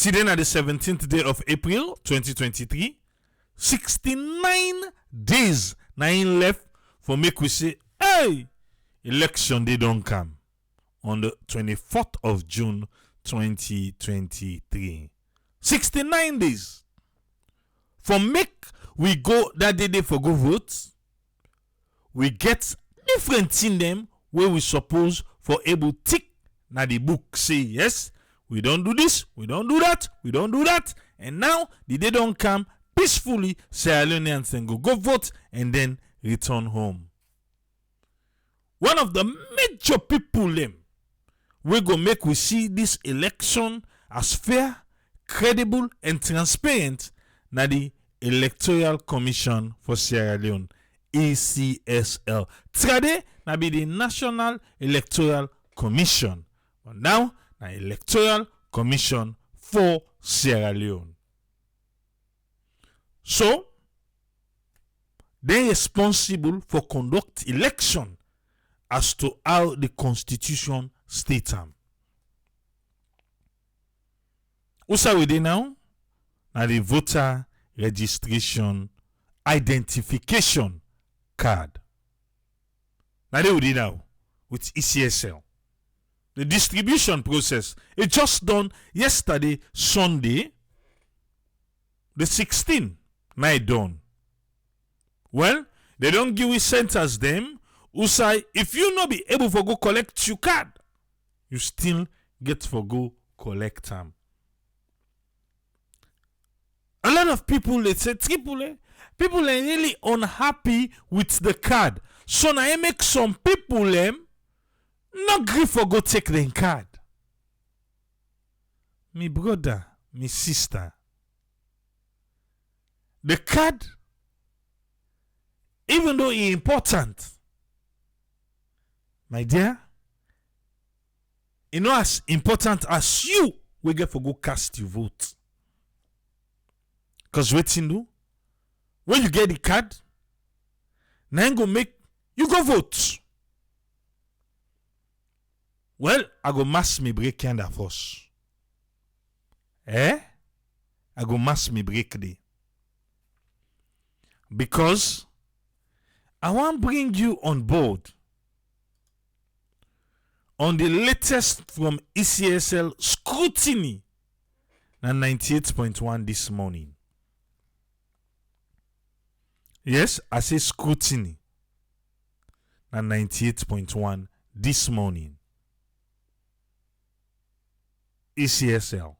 Sitting at the 17th day of April 2023, 69 days now left for make we say, hey, election day don't come on the 24th of June 2023. 69 days for make we go that day for go vote. We get different thing them where we suppose for able tick now the book say yes, we don't do this, we don't do that, we don't do that, and now the day don't come peacefully. Sierra Leoneans then go vote and then return home. One of the major people them we go make we see this election as fair, credible, and transparent na the Electoral Commission for Sierra Leone, ECSL. Trade na be the National Electoral Commission, but now na Electoral Commission for Sierra Leone. So they responsible for conduct election as to how the Constitution state them. Usa we dey now na the voter registration identification card. Now they we dey now with ECSL. The distribution process it just done yesterday, Sunday, the 16th. Now it done. Well, they don't give we centers them who say if you not be able to go collect your card, you still get to go collect them. A lot of people they say triple people are really unhappy with the card. So now I make some people not agree for go take the card. Me brother, me sister. The card, even though it's important, my dear, it's not as important as you will get for go cast your vote. Because what you do, when you get the card, now go make you go vote. Well, I go mass me break kind of force. I go mass me break day. Because I want to bring you on board on the latest from ECSL scrutiny na 98.1 this morning. Yes, I say scrutiny na 98.1 this morning. ECSL.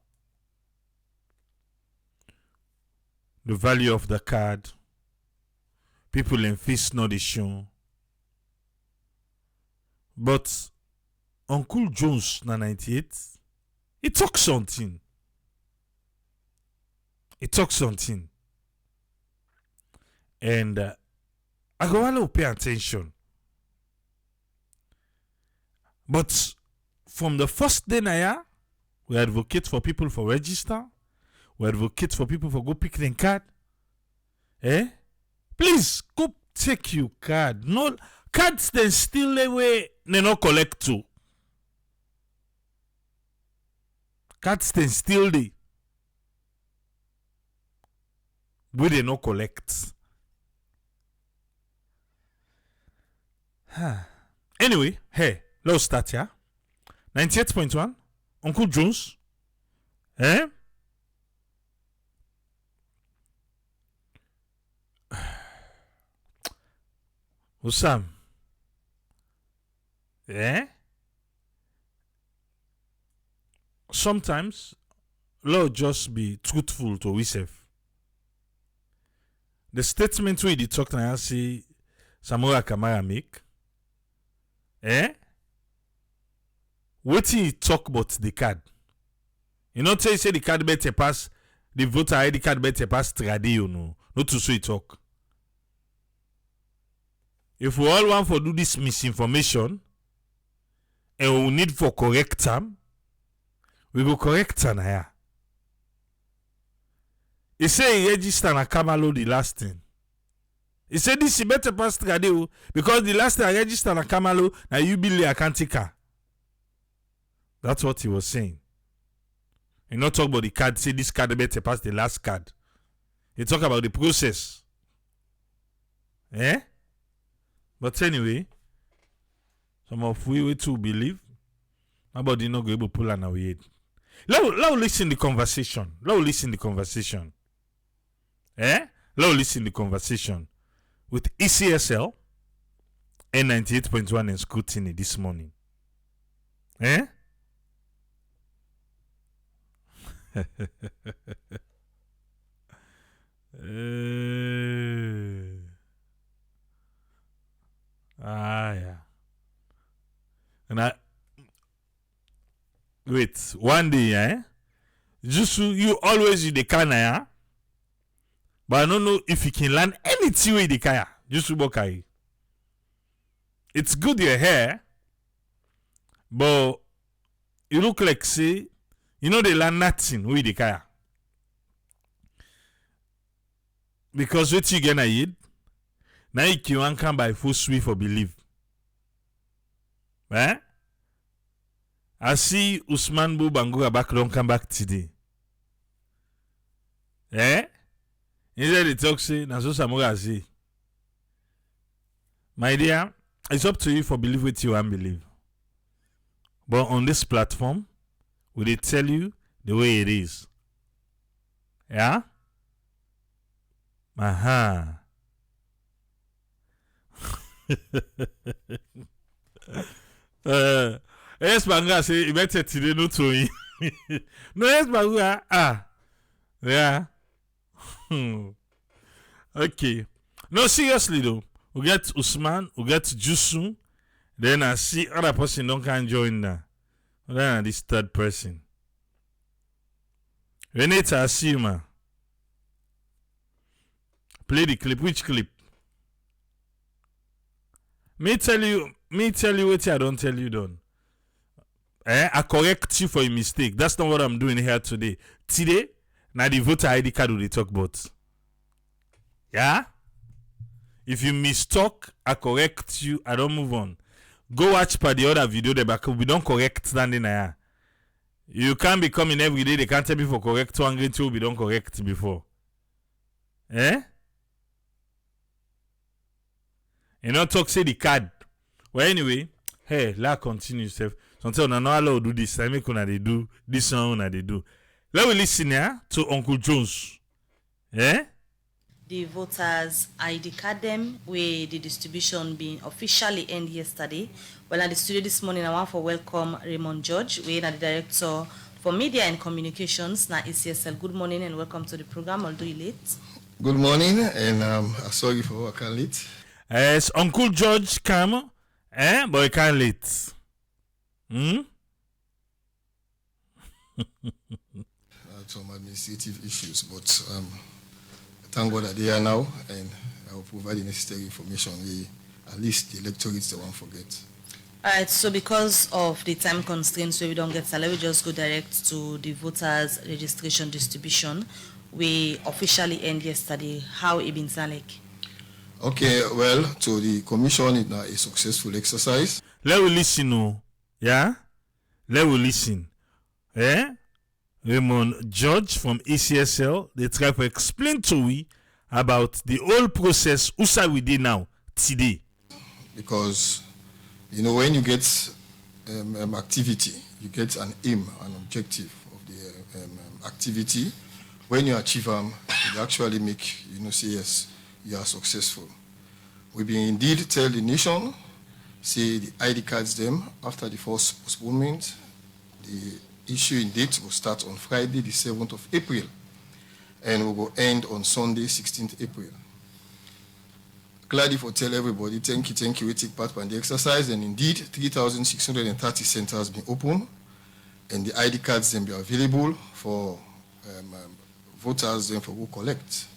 The value of the card. People in face not the show. But Uncle Jones na 98, he talk something. He talk something. And I go want to pay attention. But from the first day now, we advocate for people for register. We advocate for people for go pick their card. Please go take your card. No cards then still away they no collect too. Cards then still they. We they no collect. Anyway, hey, let's start here. 98.1, Uncle Jones. Osam. Sometimes, Lord just be truthful to himself. The statement we did talk now see Samora Kamara make. What he talk about the card? You know, say the card better pass the voter ID card better pass trade, you know. Not to so he talk. If we all want to do this misinformation and we need for correct them, we go correct them here. He say he register na Kamalo the last thing. He said this is better pass trade because the last time I register na Kamalo na you be a Kantika. That's what he was saying. You not talk about the card, say this card better pass the last card. You talk about the process. But anyway, some of we too believe. Nobody not going to pull on our head. Let listen the conversation. Let listen the conversation. Let listen the conversation with ECSL and 98.1 and scrutiny this morning. Yeah. And wait, one day, just you always in the car, but I don't know if you can learn anything with the car. Just to it's good you're here, but you look like say, you know they learn nothing with the car. Because what you gonna eat, now you can come by full sweep for believe. I see Usman Bubangu back don't come back today. Instead they talk say, na so Samoga say. My dear, it's up to you for believe what you want believe. But on this platform, will they tell you the way it is? Yeah? Aha. Yes, Banga say you better today no to me. No, yes, Banga. Yeah. Okay. No, seriously though. We get Usman, we get Jusu. Then I see other person don't can join now. Then this third person. Renata, I see you, man. Play the clip. Which clip? Me tell you what I don't tell you done. I correct you for a mistake. That's not what I'm doing here today. Today, now the voter ID card will talk about. Yeah? If you mistalk, I correct you. I don't move on. Go watch per the other video there, but we don't correct standing there. You can't be coming every day. They can't tell me for correct 200 we don't correct before. You know, talk say the card. Well, anyway, hey, la continue self. Sometimes I know how to do this. I make they do this one they do. Let me listen here to Uncle Jones. The voters ID card them where the distribution being officially end yesterday. Well, at the studio this morning, I want to welcome Raymond George, we are the director for media and communications. Now ECSL. Good morning and welcome to the program. Although you late. Good morning and sorry for working late. Yes, Uncle George come, but he can't late. Some administrative issues, but thank God that they are now, and I will provide the necessary information. At least the electorates they won't forget. Alright, so because of the time constraints where we don't get salary, we just go direct to the voters registration distribution. We officially end yesterday. How it been like? Okay, well, to the commission, it's a successful exercise. Let we listen, yeah? Let we listen. Raymond George from ECSL, they try to explain to we about the whole process, usa we did now, today. Because, you know, when you get activity, you get an aim, an objective of the activity. When you achieve them, it actually make, say yes, you are successful. We will indeed tell the nation, say the ID cards them after the first postponement. The issuing date will start on Friday, the 7th of April, and we will end on Sunday, 16th April. Gladly for tell everybody, thank you, we take part in the exercise, and indeed, 3,630 centers been open, and the ID cards then be available for voters then for who collect.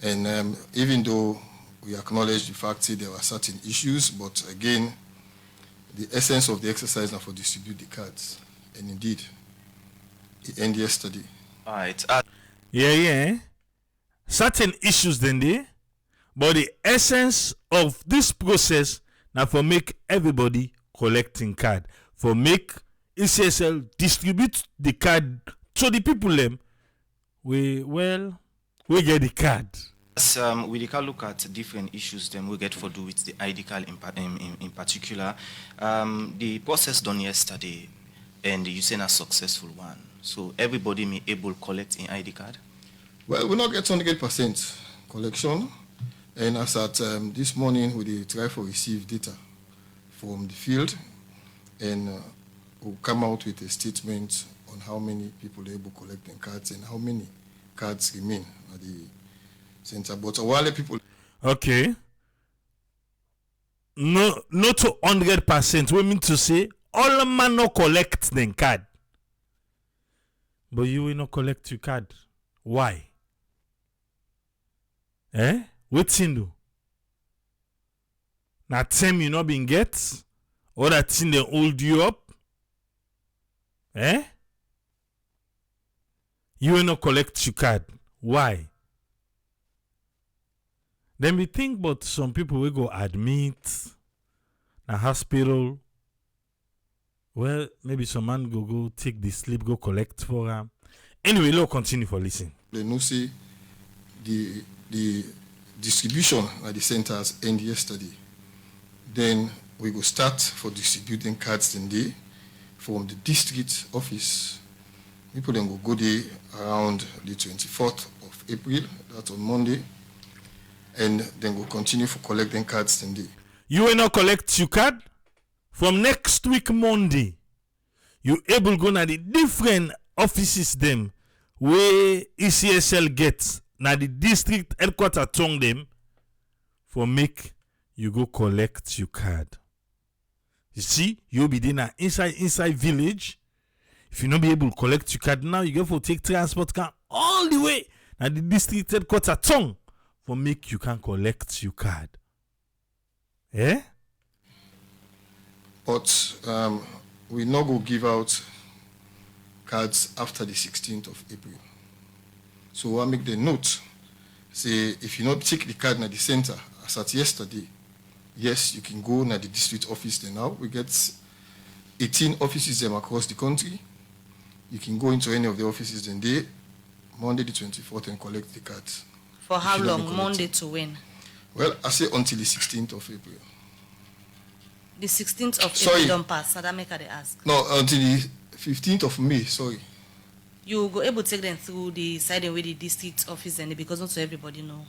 And even though we acknowledge the fact that there were certain issues, but again, the essence of the exercise now for distribute the cards. And indeed, it ended yesterday. All right. Yeah. Certain issues then there, but the essence of this process now for make everybody collecting card, for make ECSL distribute the card to the people them we get the card. As we can look at different issues then we get for do with the ID card in particular. The process done yesterday and you say a successful one. So everybody may able collect an ID card? Well, we not get 100% collection. And as at this morning, we try to receive data from the field and we'll come out with a statement on how many people are able to collect the cards and how many cards remain at the center. But while people... Okay. No, not to 100%. We mean to say all man no collect the card. But you will not collect your card. Why? What's in do? Now time you not been get? Or that thing they hold you up? You will not collect your card. Why? Then we think about some people will go admit a hospital. Well, maybe some man go take the sleep, go collect for them. Anyway, let's continue for listening. They know say the distribution at the centers end yesterday. Then we go start for distributing cards today from the district office. People then go there around the 24th of April, that's on Monday, and then we'll continue for collecting cards today. You will not collect your card? From next week Monday, you able go na the different offices them where ECSL gets na the district headquarters tongue them for make you go collect your card. You see, you'll be there inside village. If you not be able to collect your card now, you go for take transport car all the way na the district headquarters tongue for make you can collect your card. But we not go give out cards after the 16th of April. So I make the note, say if you not take the card at the center, as at yesterday, yes, you can go to the district office there now. We get 18 offices them across the country. You can go into any of the offices then day, Monday the 24th and collect the cards. For how long? Monday to when? Well, I say until the 16th of April. The 16th of April don't pass. So that make they ask. No, until the 15th of May, sorry. You go able to take them through the side and way the district office and because not so everybody know.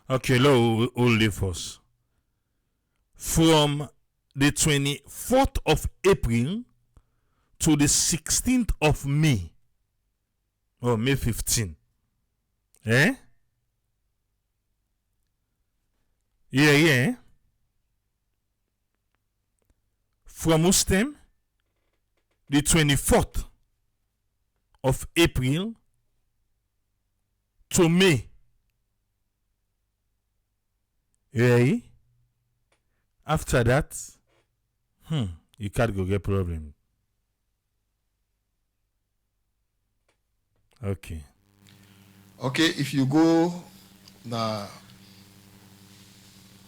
Okay, look, hold it first. From the 24th of April to the 16th of May. Or May 15. Yeah. From Ustem, the 24th of April to May. Yeah. After that, you can't go get problem. Okay, if you go na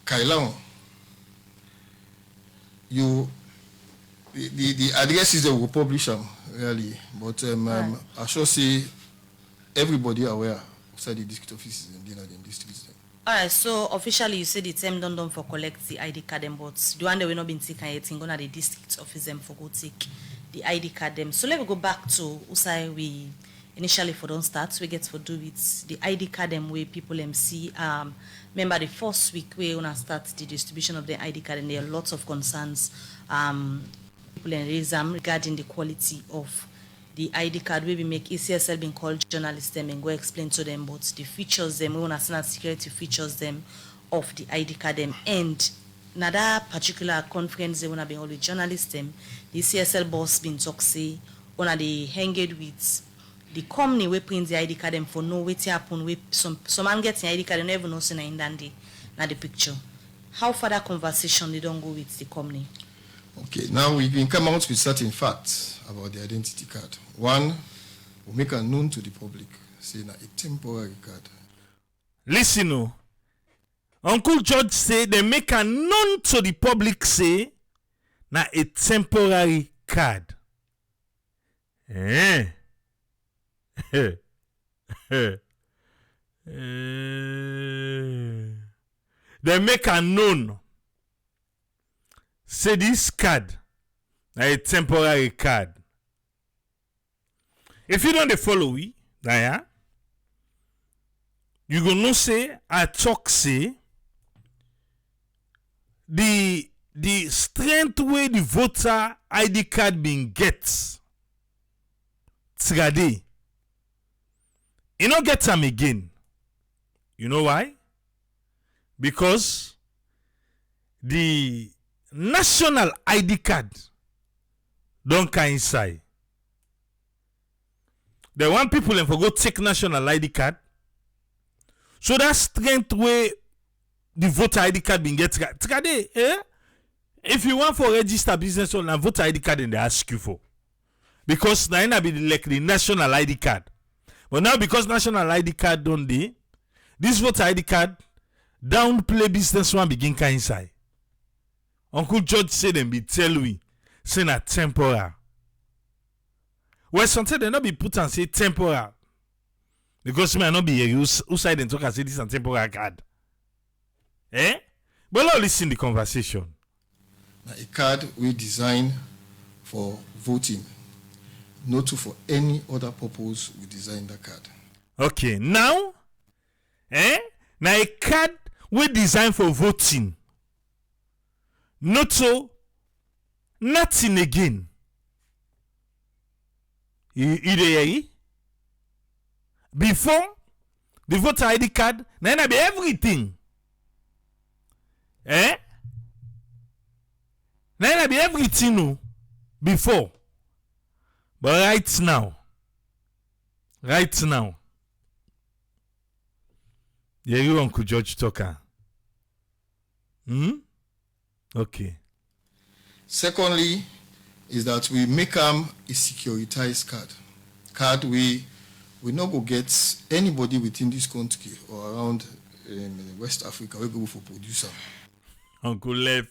Kailan, the addresses that will publish them really, but I should say everybody aware outside the district offices and the districts. Alright, so officially you said the term done for collect the ID card them, but the one that we not been taking anything go to the district office them for go take the ID card them. So let me go back to Usai we initially for don't start, we get for do with the ID card them where people see remember the first week we gonna start the distribution of the ID card and there are lots of concerns people raise regarding the quality of the ID card. We make ECSL being called journalists them and go explain to them about the features them, we want to security features them of the ID card them. And now that particular conference they wanna be all with journalists them, the ECSL boss been talk say wanna they hanged with the company we print the ID card them for no way to happen with some man gets the ID card and never know say in dandy na the picture. How far that conversation they don't go with the company? Okay, now we can come out with certain facts about the identity card. One, we make it known to the public, say na a temporary card. Listen, Uncle George say they make a known to the public say na a temporary card. They make a known. Say this card a temporary card. If you don't follow we, you go no say I talk say the strength way the voter ID card being gets trade. You don't get them again. You know why? Because the national ID card don't come inside. They want people and for go take national ID card. So that strength way the voter ID card being get trade. If you want for register business on a voter ID card, and they ask you for, because now be like the national ID card. But now because national ID card don't they, this voter ID card downplay business one begin kind inside. Uncle George said them be tell we say na temporal. Well, sometimes they not be put and say temporal. Because may not be here who side and talk and say this is a temporal card. But let's listen to the conversation. A card we design for voting, not for any other purpose we design the card. Okay, now, now a card we design for voting, not so, nothing again. You hear? Before the voter ID card, now be everything. Now be everything no, before. But right now, you Uncle George talker. Okay. Secondly, is that we make a securitized card we not go get anybody within this country or around West Africa we go for producer. Uncle Left.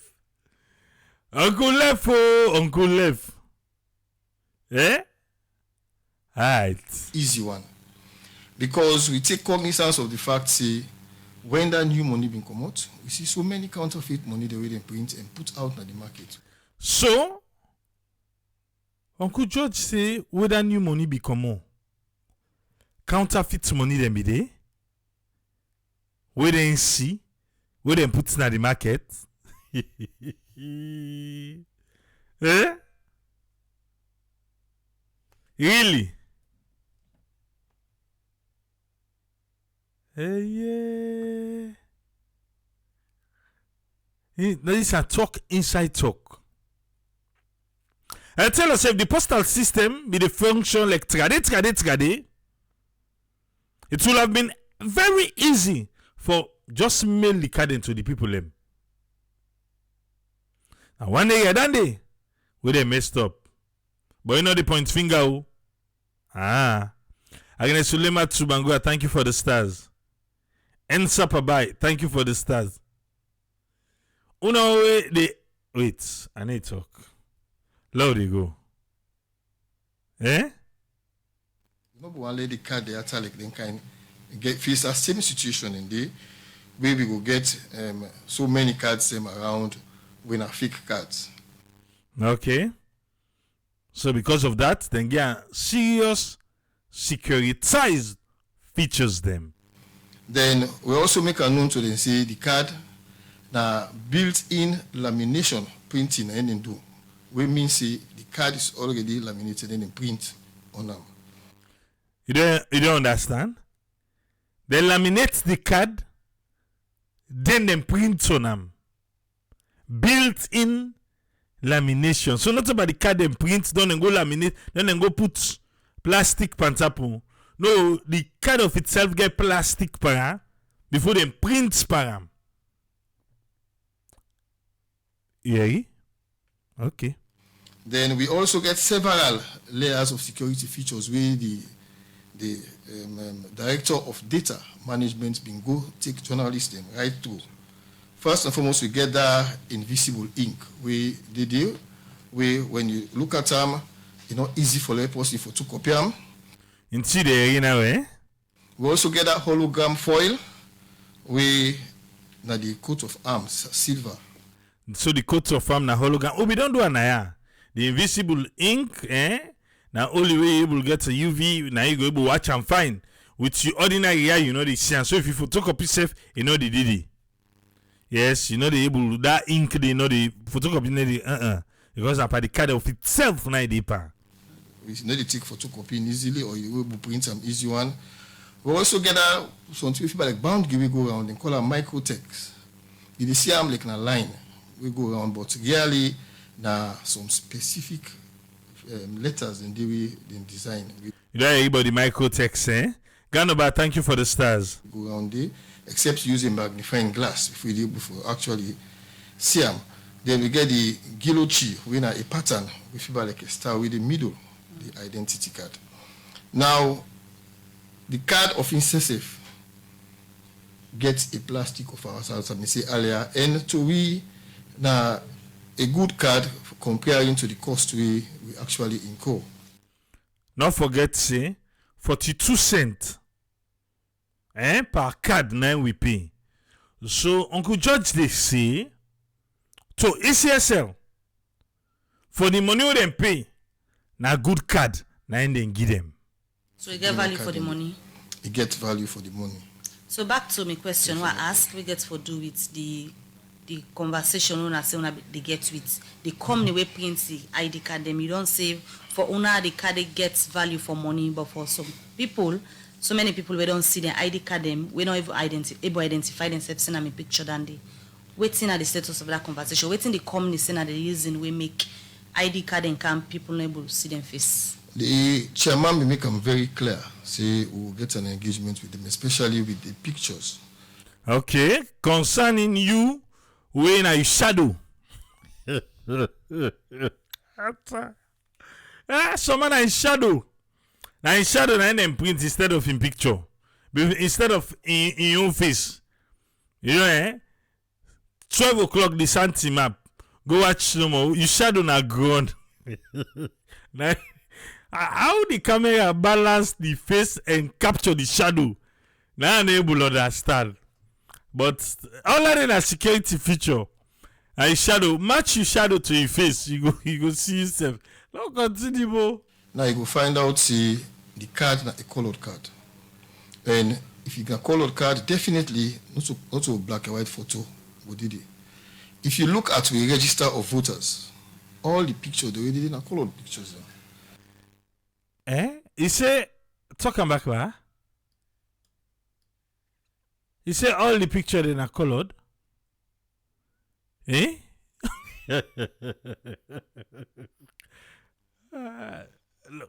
Alright. Easy one. Because we take cognizance of the fact, say, when that new money been come out, we see so many counterfeit money the way they print and put out in the market. So, Uncle George say, when that new money be come out, counterfeit money them be there, where they see, where they put in the market. Really? Yeah. That is a talk inside talk. I tell us if the postal system be the function like trade, it would have been very easy for just mail the card into the people them. And one day, we they messed up. But you know the point finger. Agnes Sulema Tsubangua, thank you for the stars. Ensa Pabai, thank you for the stars. Wait, I need to talk. Loud you go. No one lady card they are like then kind get face the same situation in there where we will get so many cards them around when are fake cards. Okay. So because of that, then get serious securitized features them. Then we also make a known to them say the card na built-in lamination printing and then do. We mean say the card is already laminated and then print on them. You don't understand? They laminate the card, then they print on them. Built-in lamination. So not about the card they print, don't go laminate, then go put plastic pantapon. No, the card of itself get plastic para before they print para. Yeah. Okay. Then we also get several layers of security features where the director of data management been go take journalists them right through. First and foremost, we get that invisible ink where they do, where when you look at them, it's not easy for a person for to copy them. Into the you know, eh? We also get that hologram foil, we na the coat of arms, silver. So the coat of arm na hologram. Oh, we don't do anaya. The invisible ink, eh? Now only way you able get a UV, now you go able watch and find. With your ordinary eye, you know the see. So if you photocopy self, you know the DD. Yes, you know the able that ink, they know the photocopy, the because apart the card of itself, now deeper. We know the take photocopy easily, or you will print some easy one. We also get some people like bound we go around and call them microtext. You see I'm like in a line we go around, but really na some specific letters in the way they design. You know everybody microtext, eh? Ganoba, thank you for the stars. Go around there, except using magnifying glass if we able to actually see them. Then we get the gilochi, we na a pattern we feel like a star with the middle, the identity card. Now the card of incisive gets a plastic of ourselves, as I say earlier, and to we now a good card comparing to the cost we actually incur. Not forget say 42 cents per card now we pay. So Uncle George they say to ACSL for the money we them pay na good card na then give them. So you get value for the money? You get value for the money. So back to my question, what I ask we get for do with the conversation una say una they get with the company we print the ID card them. You don't save for una the card they gets value for money, but for some people, so many people we don't see the ID card them, we don't even identify themselves in a picture than they waiting at the status of that conversation, waiting the company saying that the reason we make ID card and can people not able to see them face. The chairman will make them very clear. Say we will get an engagement with them, especially with the pictures. Okay, concerning you, when I shadow. Someone I shadow. Now in shadow, na them print instead of in picture, instead of in your face. You know, 12 o'clock the Santi map. Go watch no more. You shadow na grown. Now, how the camera balance the face and capture the shadow? Now I'm able to understand. But all that in a security feature, I shadow match your shadow to your face. You go see yourself. No continue. Now you go find out see the card na a colored card, and if you get a colored card, definitely not to black and white photo. What did it? If you look at the register of voters, all the pictures they already na colored pictures. He say talking back where? He say all the pictures in are colored.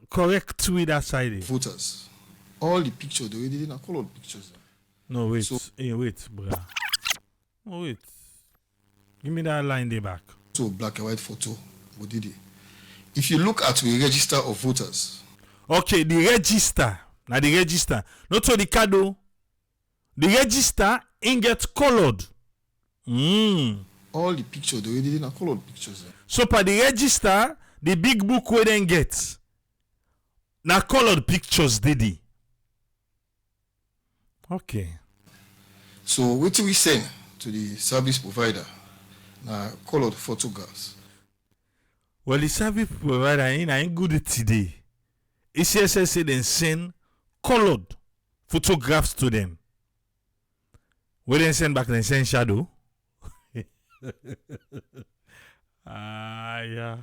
Correct with that side. Voters, all the pictures they already na colored pictures. No wait, So- wait, bruh. Oh wait, give me that line there back. So black and white photo. What did it? If you look at the register of voters, Okay, the register. Now the register. Not to the card though. The register ain't get colored. all the pictures they already na colored pictures. So per the register, the big book we then get. Now colored pictures did he. Okay. So what do we send to the service provider? Na colored photographs. Well, the service provider ain't good today. ACSS say then send colored photographs to them. We then send back then send shadow. Yeah.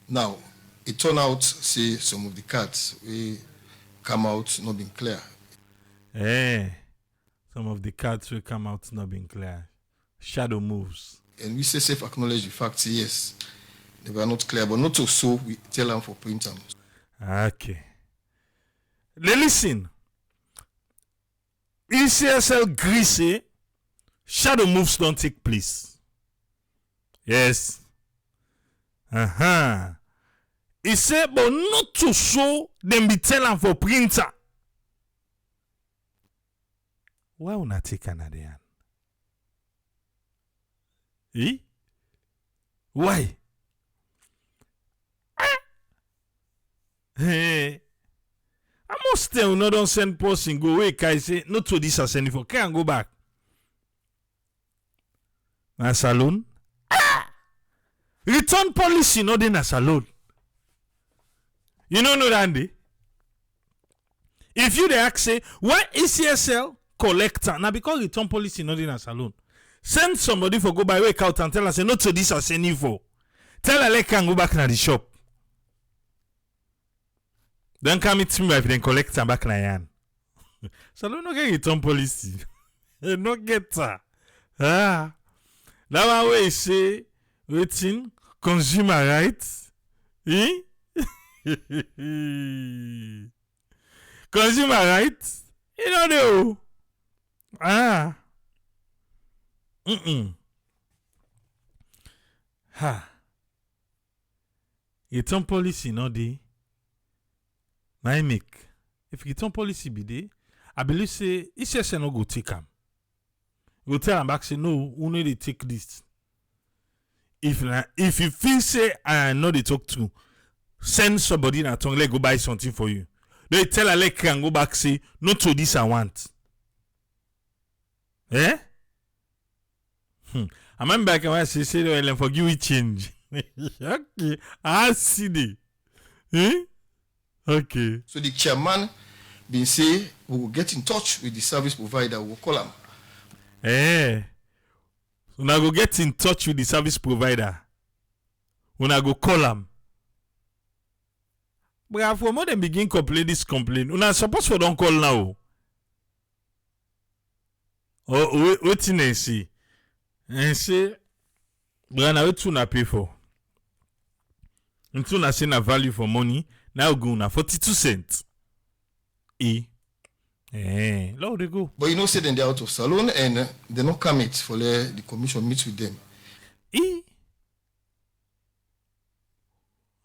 Now, it turned out, say, some of the cards we come out not being clear. Some of the cards will come out not being clear. Shadow moves. And we say safe acknowledge the fact, say, yes, they were not clear, but not to so we tell them for print them. Okay. Listen. ECSL greasy shadow moves don't take place. Yes. He said, but not to show them be telling for printer. Why would not take another hand? Why? Hey. I must tell no don't send person go away. Kai say not to this as any for can go back. Na salon. Return policy not in a salon. You know that, Andy? If you the ask say why ECSL collector now because return policy not in a salon. Send somebody for go by wake out and tell us say not to this as any for. Tell her can go back na the shop. Then come meet me if they collect and back na yan. Salon no get return policy. No get her. Ah. That one way say waiting consumer rights. Eh? Consumer rights? You don't know. Ah. Ha. Return policy no dey. Na I make. If return policy be dey, I believe say ECSN no go take am. Go tell am back say no, who no dey take this. If you feel say I know they talk to, send somebody na tongue let go buy something for you. They tell Alec can go back say no to this I want. Eh? I remember back when I say well forgive we change. Okay, I see the. Eh? Okay. So the chairman been say we will get in touch with the service provider. We'll call him. Eh. So now go get in touch with the service provider. When I go call them. But for more than begin complain this complaint. Una suppose for don't call now. Oh, what in they see? And say, but now what na pay for? Until na say na value for money, now go na 42 cents. Lord they go. But you know, say then they're out of salon and they not come it for the commission meet with them.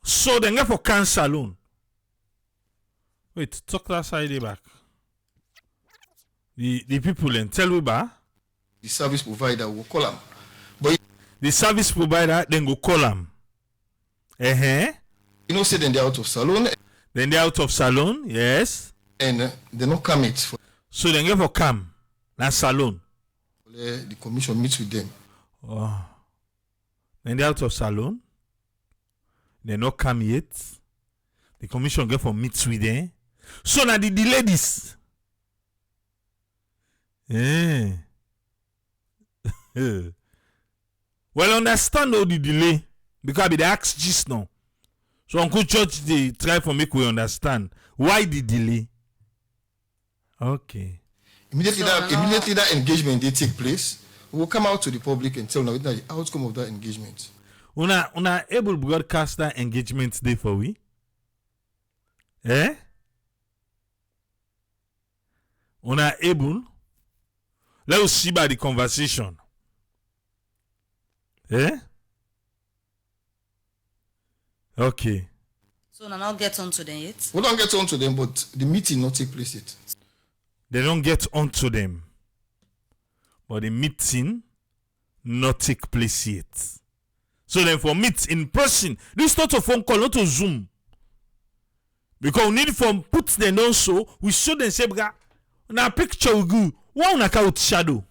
So they get for can salon. Wait, talk that side back. The people and tell we ba. The service provider will call them. But the service provider then go call them. You know, say then they're out of salon. Then they're out of salon, yes. And they not come it for. So they get for come. Na salon. The commission meets with them. Oh. Then they're out of salon. They not come yet. The commission get for meet with them. So now the ladies. Well, understand all the delay because they ask just now. So Uncle Church they try for make we understand why the delay. Okay. Immediately that engagement they take place, we will come out to the public and tell them the outcome of that engagement. Una able broadcast that engagement day for we? Eh? Una able? Let us see by the conversation. Eh? Okay. So now not get on to them yet? We don't get on to them, but the meeting not take place yet. They don't get onto them. But the meeting not take place yet. So then for meet in person, this not a phone call, not a Zoom. Because we need from put them on so we show them say na picture we go. Why una ka with shadow?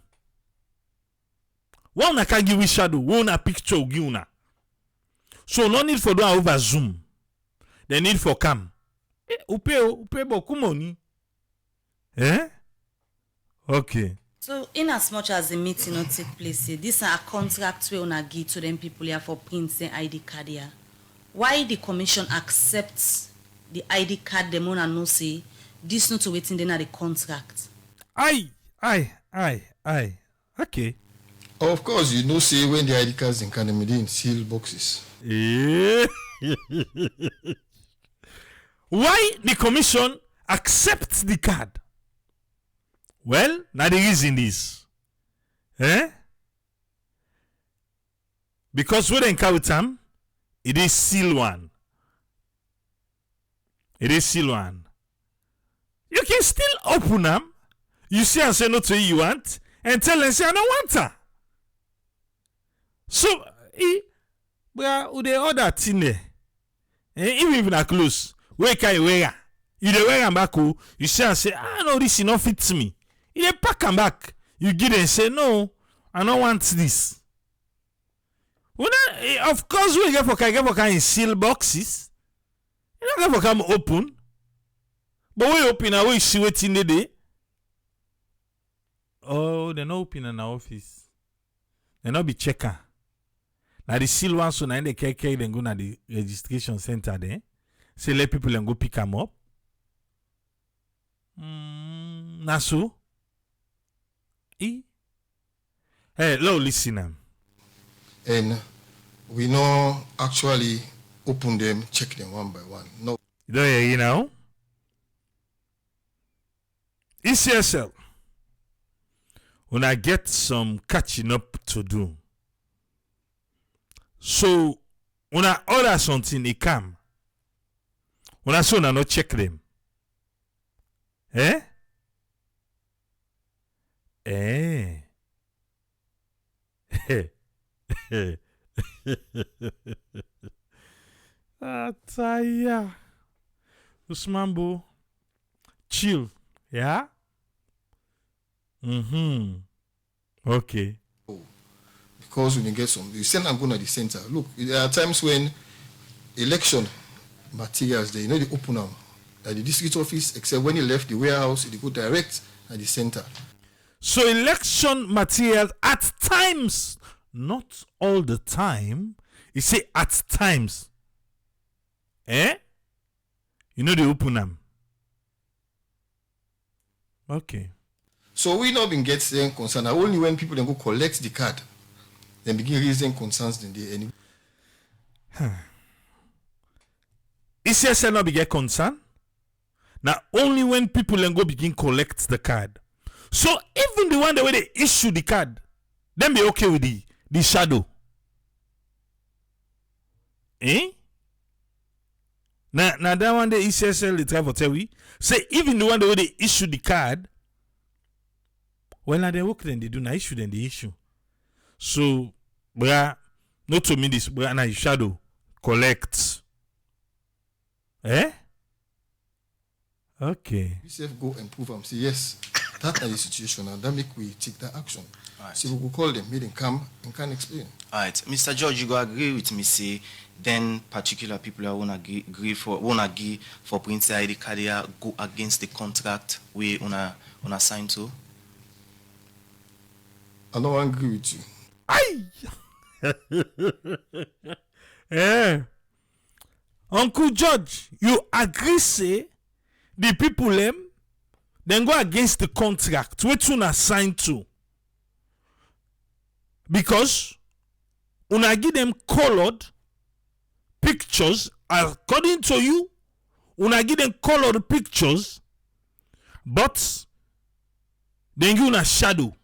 Why una ka give we shadow? Why una picture we give una? So no need for do over Zoom. They need for cam. Upe beaucoup money. Eh? Okay. So in as much as the meeting not take place here, this are a contract we una give to them people here for printing ID card here. Why the commission accepts the ID card them una no say this not to waiting then the contract? Aye. Okay. Of course, you know, say when the ID cards in Canada in seal boxes. Why the commission accepts the card? Well, now the reason is, because when they count them, it is seal one. It is seal one. You can still open them. You see and say no to you want, and tell them say I don't want her. So, we the other thing there. Even if not close, where can you wear? You dey wear am back, oh, you say and say, no, this e no fit me. You dey pack am back. You give them say, no, I don't want this. Well, then, of course, we get for in seal boxes. You don't get for come open. But we open and we see what's in the day. Oh, they're not open in our office. They're not be checker. Now the seal one so now they carry then go to the registration center there. Say let people and go pick them up. Na so. Hey, lo listen. And we know actually open them, check them one by one. No. You don't hear you now? ECSL. When I get some catching up to do. So when I order something, it come. When I say I not check them. Eh? Ataya. Usmambo. Chill. Yeah? Okay. Because when you get some, you send them go to the center. Look, there are times when election materials, they open them at the district office, except when you left the warehouse, they go direct at the center. So election materials at times, not all the time. You say at times. Eh? You know they open them. Okay. So we not been getting concerned. Only when people then go collect the card, then begin raising concerns. Then they ECSL not be get concern. Now only when people then go begin collect the card. So even the one the way they issue the card, then be okay with the shadow. Eh? Now that one the ECSL they try for tell we say even the one the way they issue the card. Well, now they work then they do not issue then they issue. So, bruh, not to me this, bruh, now you shadow collect. Eh? Okay. We self go and prove them. Say yes, that is the situation, and that make we take that action. Right. So we will call them, make them come and can explain. All right, Mr. George, you go agree with me? Say then particular people that wanna agree for Prince ID Kadia go against the contract we wanna sign to. I don't agree with you. Aye. Eh. Uncle George, you agree say the people then go against the contract which una sign to because una give them colored pictures according to you una give them colored pictures but then you una shadow.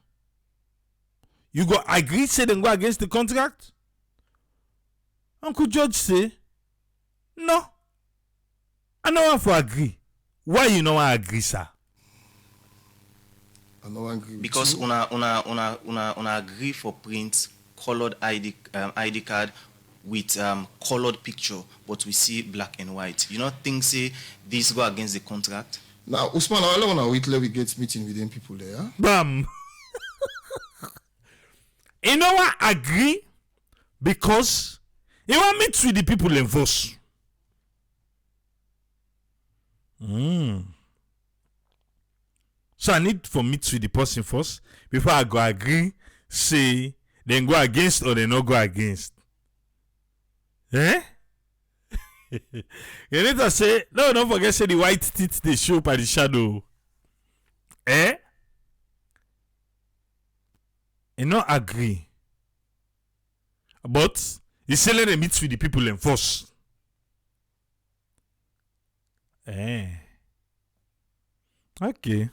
You go agree say then go against the contract? Uncle George say no. I don't want to agree. Why you don't want to agree, sir? I don't agree with Because you. una agree for print colored ID card with colored picture, but we see black and white. You not think say this go against the contract? Now, Usman, I don't want to wait till we get meeting with them people there. Huh? Bam. You know what? Agree because you want meet with the people in force. So I need for meet with the person first before I go agree. Say then go against or they not go against. Eh? You need to say no. Don't forget say the white teeth they show by the shadow. Eh? You not agree. But you say let them meet with the people in force. Eh. Okay.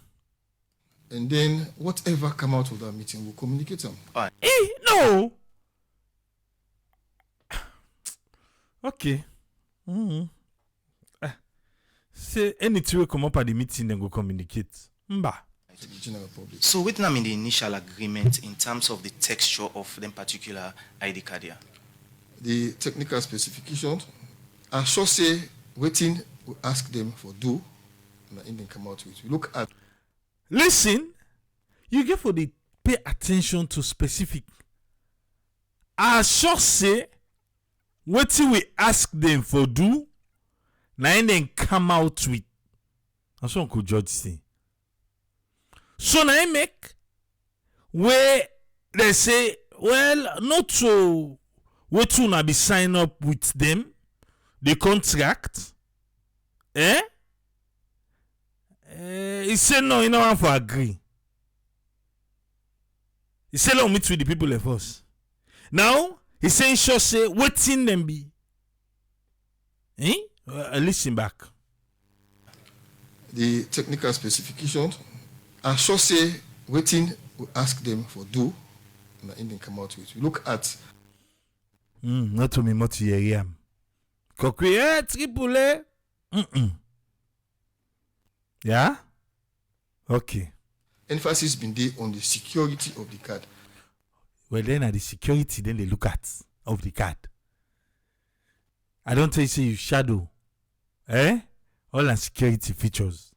And then whatever come out of that meeting, we'll communicate them. No. Okay. Say anything will come up at the meeting, then go communicate. Mba. To the general public. So waiting in the initial agreement in terms of the texture of them particular ID card here. The technical specifications, I sure say waiting we ask them for do Indian come out with. We look at. Listen, you get for the pay attention to specific. I sure say what we ask them for do, now then come out with. That's what Uncle George say. So now I make where they say, well, not to wait to na be sign up with them, the contract. He said no, you know want for agree. He said let meet with the people of us. Now he saying sure say waiting them be. Listen back. The technical specifications. I sure say waiting we ask them for do, and the Indian come out with. We look at. Not to me much here. Coquille triple. Yeah. Okay. Emphasis been there on the security of the card. Well, then at the security, then they look at of the card. I don't tell you say you shadow. All and security features.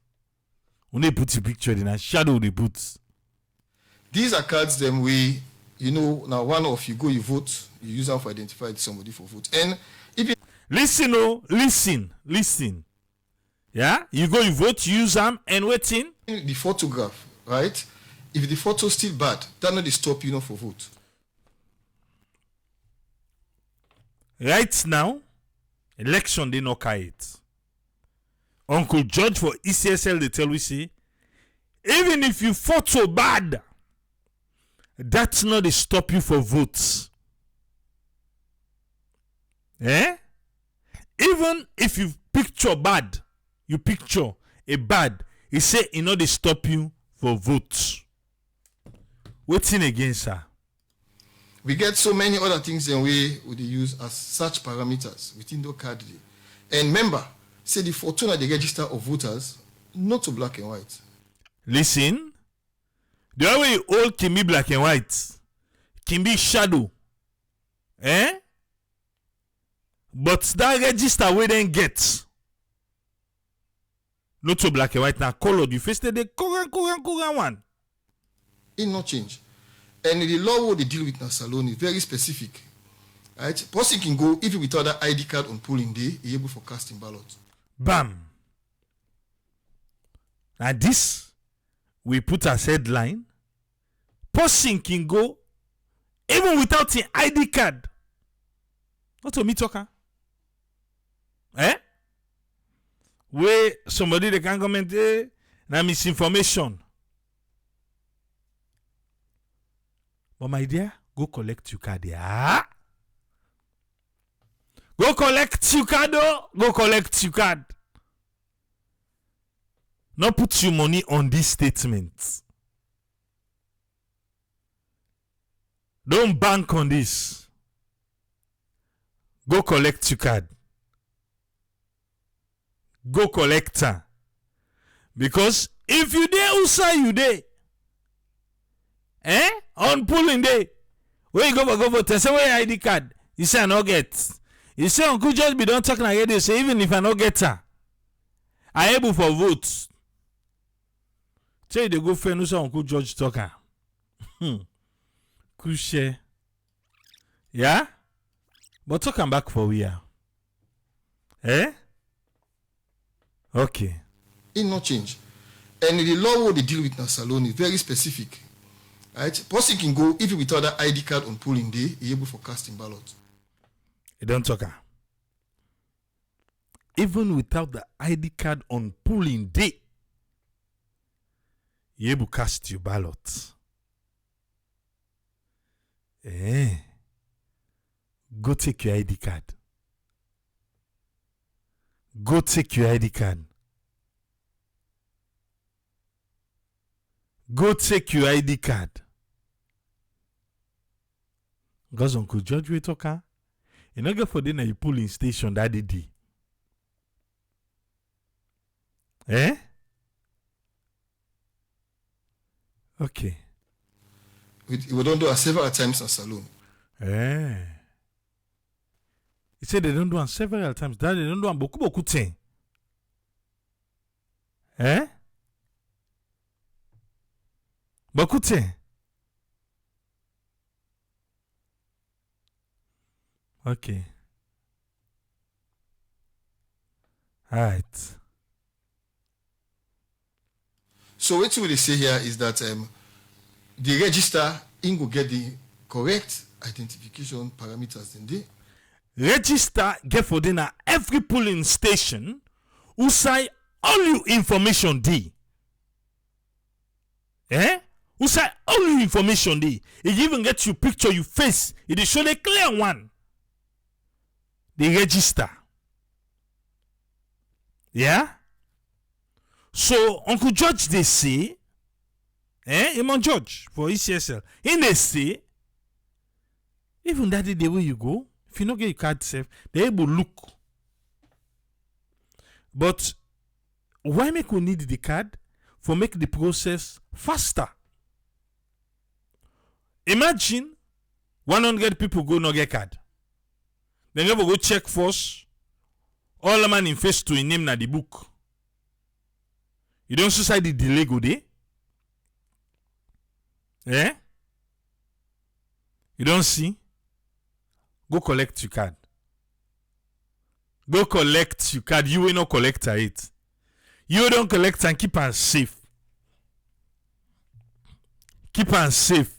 When they put the picture in a shadow, they put. These are cards them we, now one of you go, you vote, you use them for identify somebody for vote. And if it listen. Yeah, you go, you vote, you use them, and waiting. The photograph, right? If the photo still bad, that not stop for vote. Right now, election they not carry it. Uncle George for ECSL they tell we say, even if you photo bad, that's not to stop you for votes. Even if you picture bad, you picture a bad, he say it not to stop you for votes. Waiting again, sir. We get so many other things that we would use as such parameters within the card. And remember, say the photo at the register of voters, not to black and white. Listen, the way all can be black and white, can be shadow. But that register we then get not to black and white now colored. You face the current one. It not change. And the law what they deal with in Salone is very specific. Right? Person can go even without that ID card on polling day, he able for casting ballot. Bam. Now this we put as headline. Person can go even without an ID card. Not to me talker. Where somebody they can comment na misinformation. But my dear, go collect your card. Yeah. Go collect your card. Go collect your card. Not put your money on this statement. Don't bank on this. Go collect your card. Go collect her. Because if you dey outside you dey. On polling day. Where you go vote? Say where ID card? You say I no get. You say Uncle George be don't talk like this. Say even if I no get her, I able for vote. Say they go friend who say Uncle George talker. Crucial. Yeah? But talk am back for we are. Okay. It not change. And the law what they deal with in Salone is very specific. Right? Person can go even without that ID card on polling day, he able for casting ballot. You don't talk. Even without the ID card on polling day, you able cast your ballot. Go take your ID card. Go take your ID card. Go take your ID card. Because Uncle George we talk. You not get for dinner you polling station that day. Okay. We don't do it several times in Salone. He said they don't do it several times. That they don't do it beaucoup thing. Eh? Bakute. Okay. All right. So what we say here is that the register in go get the correct identification parameters in there. Register get for dinner every polling station who say all your information dey. Eh? Who say all your information dey. It even get your picture, your face. It is show the clear one. The register. Yeah? So Uncle George they say, Imon George for ECSL, in they say, even that the way you go, if you don't get your card safe, they able look. But why make we need the card? For make the process faster. Imagine 100 people go no get card. Then never go check first. All the man in face to name na the book. You don't see the delay go there? Eh? You don't see? Go collect your card. Go collect your card. You will not collect it. You don't collect and keep am safe. Keep am safe.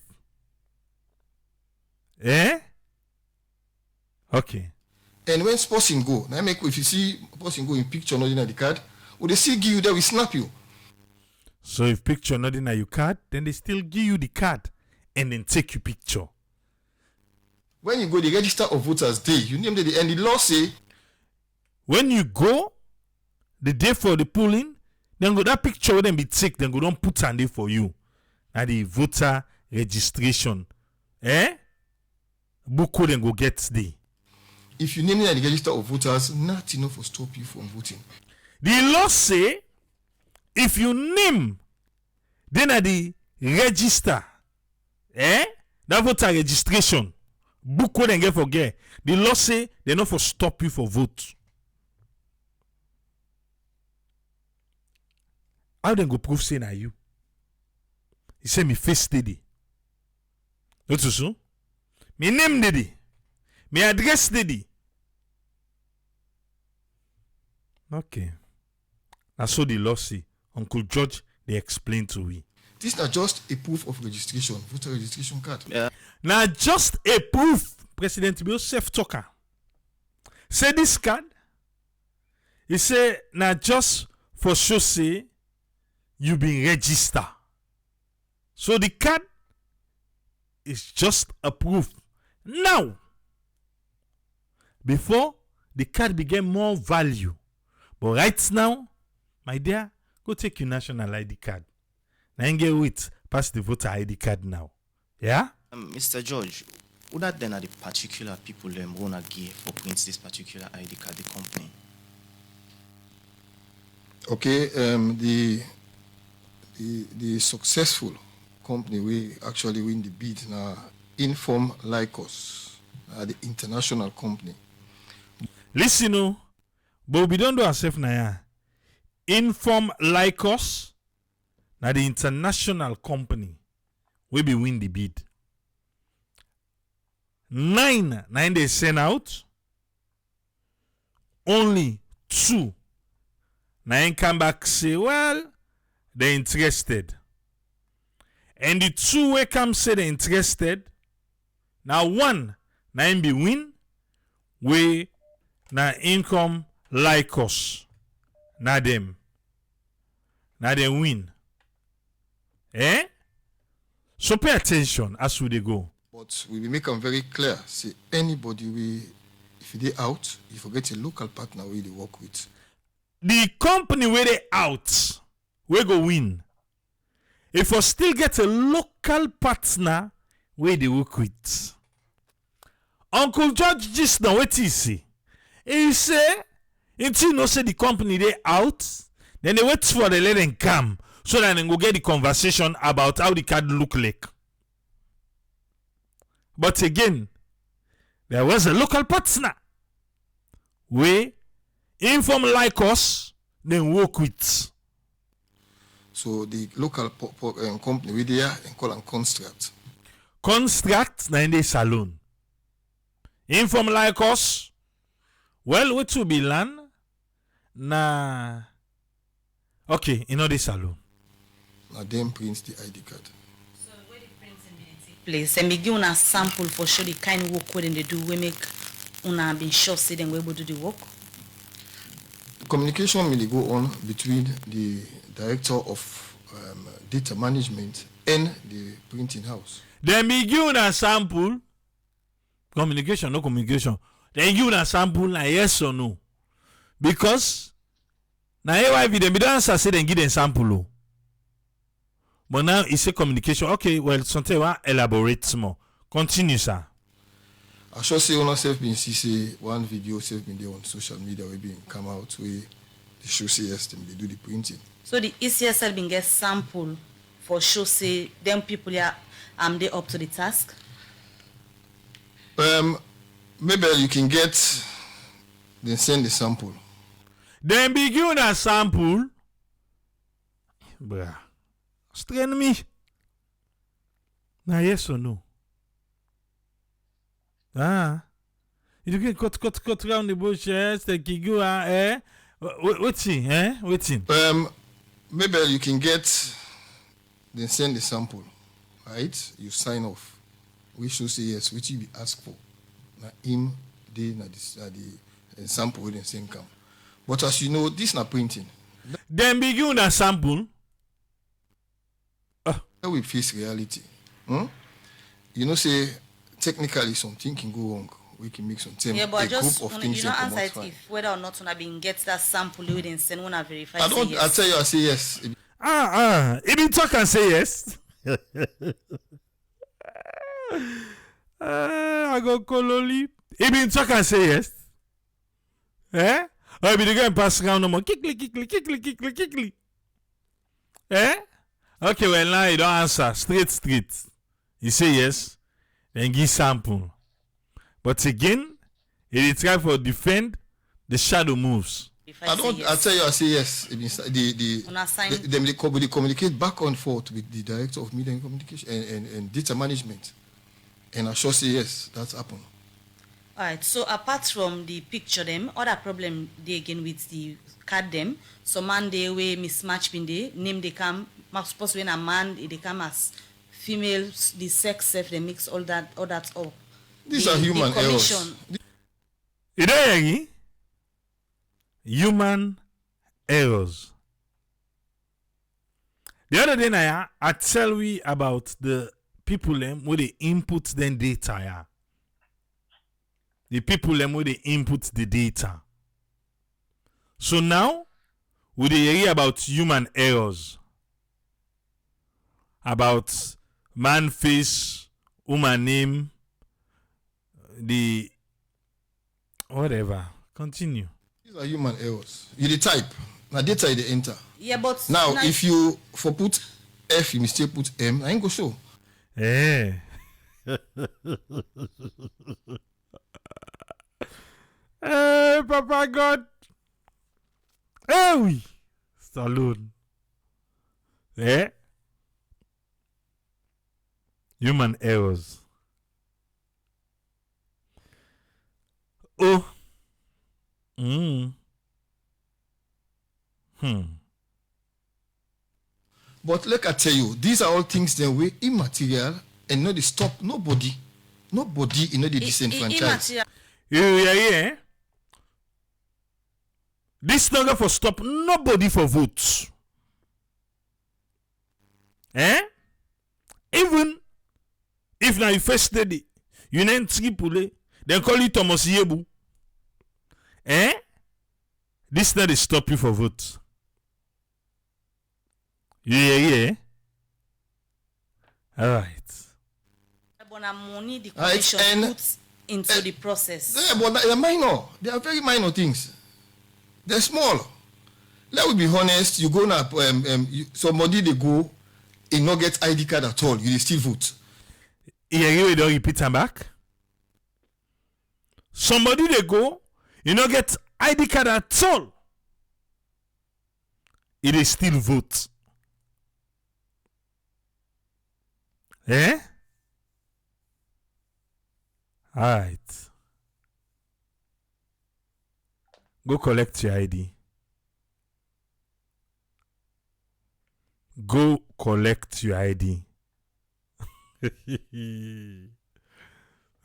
Eh? Okay. And when person go, now make if you see person go in picture not in the card, will they still give you that we snap you? So if picture not in your card, then they still give you the card and then take your picture. When you go the register of voters day, you name the and the law say when you go the day for the polling, then go that picture will then be take, then go don't put on there for you. Now the voter registration. Eh? Book code and go get the. If you name it at the register of voters, nothing enough will stop you from voting. The law say if you name then at the register, that voter registration, book code and get forget. The law say they not for stop you for vote. How then go prove say na you? He say me face steady. Not so? Me name steady. Me address steady. Okay. That's so the law say. Uncle George, they explain to we. This is not just a proof of registration, voter registration card. Yeah. Now just a proof. President Bill self talker. Say this card. He say now just for sure say you been registered. So the card is just a proof. Now, before the card became more value. But right now, my dear, go take your national ID card. Now get with pass the voter ID card now. Yeah? Mr. George, who that then are the particular people who wanna give for print this particular ID card, the company? Okay, the successful company we actually win the bid now Inform Lycos, the international company. Listen, no, but we don't do ourselves now. Inform Lycos, now the international company, we be win the bid. 9 they send out. Only 2 9 come back say, well, they're interested. And the 2 way come say they're interested. Now 1 9 be win. We na income like us. Na them. Na them win. Eh? So pay attention as we they go. But we will make them very clear. Say anybody if they out, you forget a local partner where they work with. The company where they out, we go win. If we still get a local partner where they work with. Uncle George just now what he say? He say, until you know say the company they out, then they wait for the let them come so that they go get the conversation about how the card look like. But again, there was a local partner where Inform like us, then work with. So the local company we there and call them construct. Construct na in the saloon. Inform like us. Well, what to be land? Na okay, in the saloon. Now them print the ID card. So where the printing dey take place, and we give una sample for sure the kind of work wey they do. We make una been sure say them we able to do the work. Communication will go on between the director of data management and the printing house. Then we give una sample. Communication, no communication. Then give una sample na yes or no. Because now AYV them don't answer say then give them sample. Oh. But now it's a communication. Okay, well, something will elaborate more. Continue, sir. I sure say on self been see one video self been there on social media we been come out where they show say yes them they do the printing. So the ECSL been get sample for sure say them people here they up to the task. Maybe you can get then send the sample. Then be given a sample. Bruh. Strain me. Now yes or no? Ah. You can cut around the bush, yes, the kigu, waiting. Maybe you can get then send the sample. Right? You sign off. We should say yes, which you be asked for. Now him they na the sample with the same come. But as you know, this not printing. Then be given a sample. We face reality. You know, say technically something can go wrong. We can make something. Yeah, but a just group of you things don't that answer come out it fine. if whether or not una been get that sample we then send una verify. I don't. Say yes. I tell you, I say yes. If you talk and say yes. I go kololi. If you talk and say yes. Eh? Or if you go and pass around no more. Kickly. Eh? Okay, well now you don't answer. Straight. You say yes, then give sample. But again, if you try for defend, the shadow moves. If I say don't. yes. I tell you, I say yes. Una sign. They communicate back and forth with the director of media and communication and data management, and I sure say yes. That's happened. Alright, so apart from the picture them, other problem they again with the card them. So man they way mismatch bin they name they come suppose when a man they come as female the sex self they mix all that up. These are human errors. commission. You know, Yagi? Human errors. The other day, I tell you about the people them where they input them data. Yeah. The people them where they input the data. So now, we hear about human errors. About man face, woman name, the whatever. Continue. These are human errors. You the type. Now data you the enter. Yeah, but Now if you for put F, you mistake put M, I ain't go show. Eh. Hey, Papa God. Eh oui. Saloon. Eh? Human errors. Oh. But like I tell you, these are all things that way immaterial and not the stop nobody in the disenfranchised. Yeah. This not for stop nobody for votes. Eh? Even if now you first study, you name Tripoli, then call you Thomas Yebu. Eh? This not stop you for vote. Yeah. All right. But money the Right, commission and- puts into the process. Yeah, but they're minor. They are very minor things. They're small. Let me be honest. You go now, somebody they go, and not get ID card at all. You dey still vote. Yeah, you don't repeat them back. Somebody they go, you don't get ID card at all. It is still vote. Eh? Alright. Go collect your ID. Go collect your ID.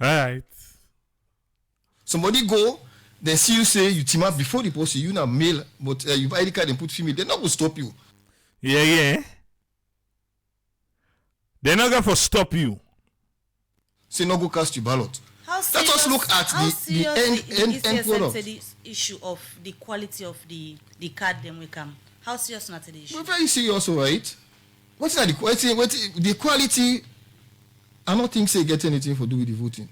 Alright. Somebody go, then see you say you team up before the post, you na male, but you ID card and put female, they're not going to stop you. Yeah. They're not going to stop you. Say no go cast your ballot. How Let us look at the end product. The issue of the quality of the card then we come. How serious not the issue? We're very serious, all right? What's that? The quality, I don't think say get anything for do with the voting.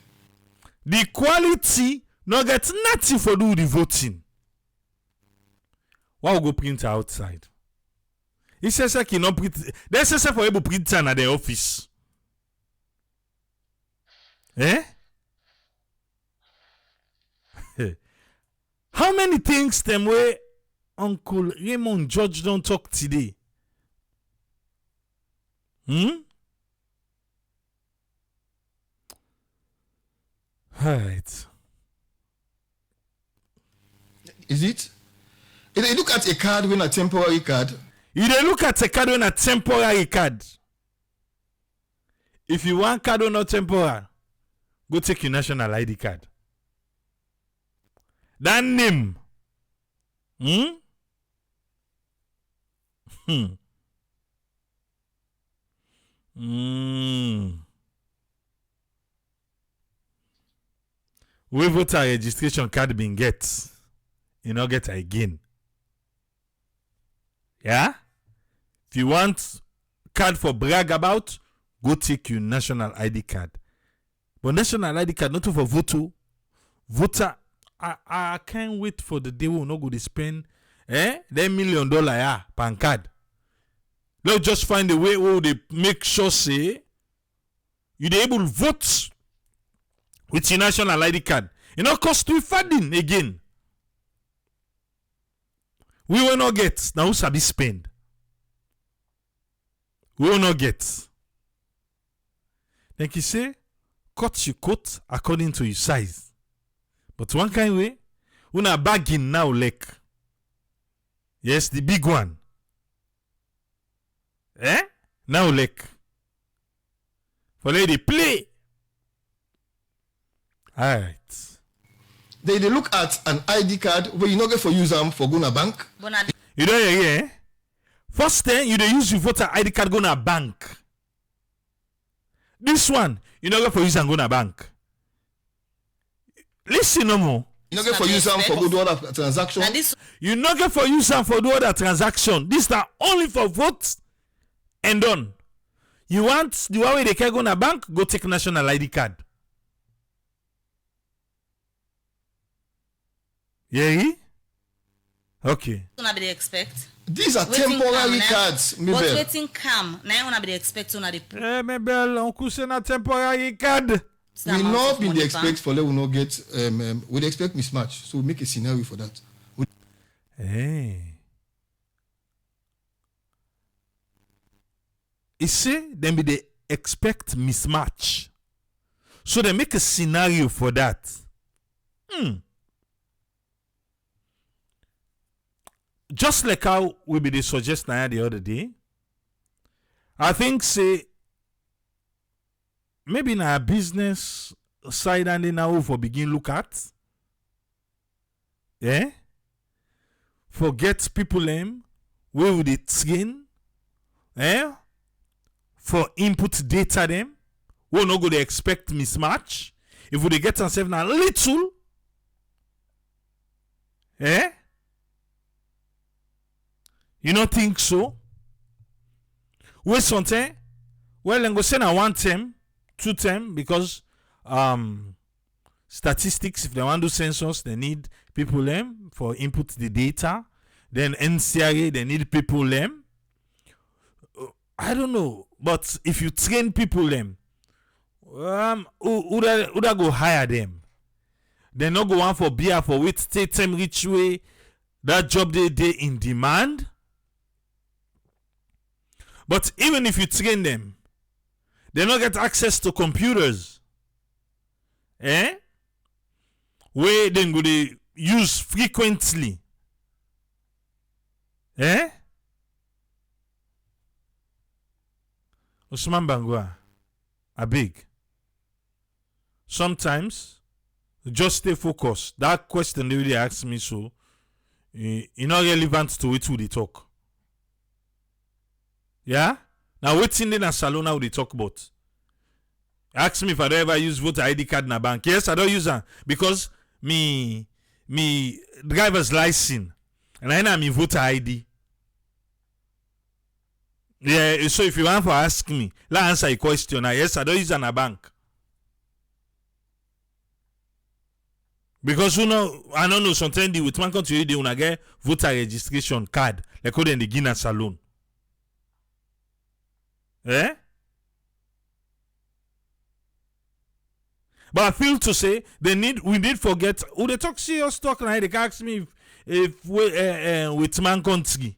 The quality no get nothing for do with the voting. Why go print outside? It says like no print. They say for able print at the office. Eh? How many things them way Uncle Raymond George don't talk today? Right. Is it? If you look at a card when a temporary card. You dey look at a card when a temporary card. If you want card or not temporary, go take your national ID card. That name. We voter registration card been get. You not get again. Yeah? If you want card for brag about, go take your national ID card. But national ID card not for voter. Voter, I can't wait for the day we'll not go to spend $1 million per card. Let's just find a way where they make sure say you be able to vote with your national ID card. It not cost you funding again. We will not get. Now who sabi spend? We will not get. Like you say, cut your coat according to your size. But one kind way, una bagging now like. Yes, the big one. Now like. For lady play. Alright. They look at an ID card where you not get for use them for going to bank. You know, yeah. First thing, you dey use your voter ID card go na bank. This one, you not get for use and go na bank. Listen no more. You not get for use them for go do other transaction. You not get for use and for do other transaction. This na only for vote and done. You want the one way they can go na bank, go take national ID card. Yeah? Okay. Una be expect. These are temporary cards, But waiting come. Now una be expect una the Mabel, uncle say na temporary card. we not been the expect for let we not get we expect mismatch. So we make a scenario for that. Hey. You see, then be they expect mismatch. So they make a scenario for that. Just like how we be they suggest now the other day. I think say maybe na business side and then now for begin look at. Yeah? Forget people where would they train? For input data them. We not go to expect mismatch. If we get ourselves now little. You don't think so? Wait something. Well, I'm going to say now 1 term, 2 term, because statistics, if they want to do census, they need people for input the data. Then NCRA, they need people I don't know. But if you train people who da go hire them? They not go on for beer for which state them rich way. That job they in demand. But even if you train them, They don't get access to computers. Where they go they use frequently. Usman Bangwa, a big. Sometimes, just stay focused. That question they really ask me, so it's not relevant to what they talk. Yeah? Now, what's in the salon now they talk about? Ask me if I don't ever use voter ID card in a bank. Yes, I don't use them because me driver's license and I know me voter ID. Yeah, so if you want to ask me, let's answer a question. Yes, I don't use an a bank. Because I don't know, sometimes with one country, they want get voter registration card, like how they begin a salon. But I feel to say we need forget who they talk serious talk now. They can ask me if with man country.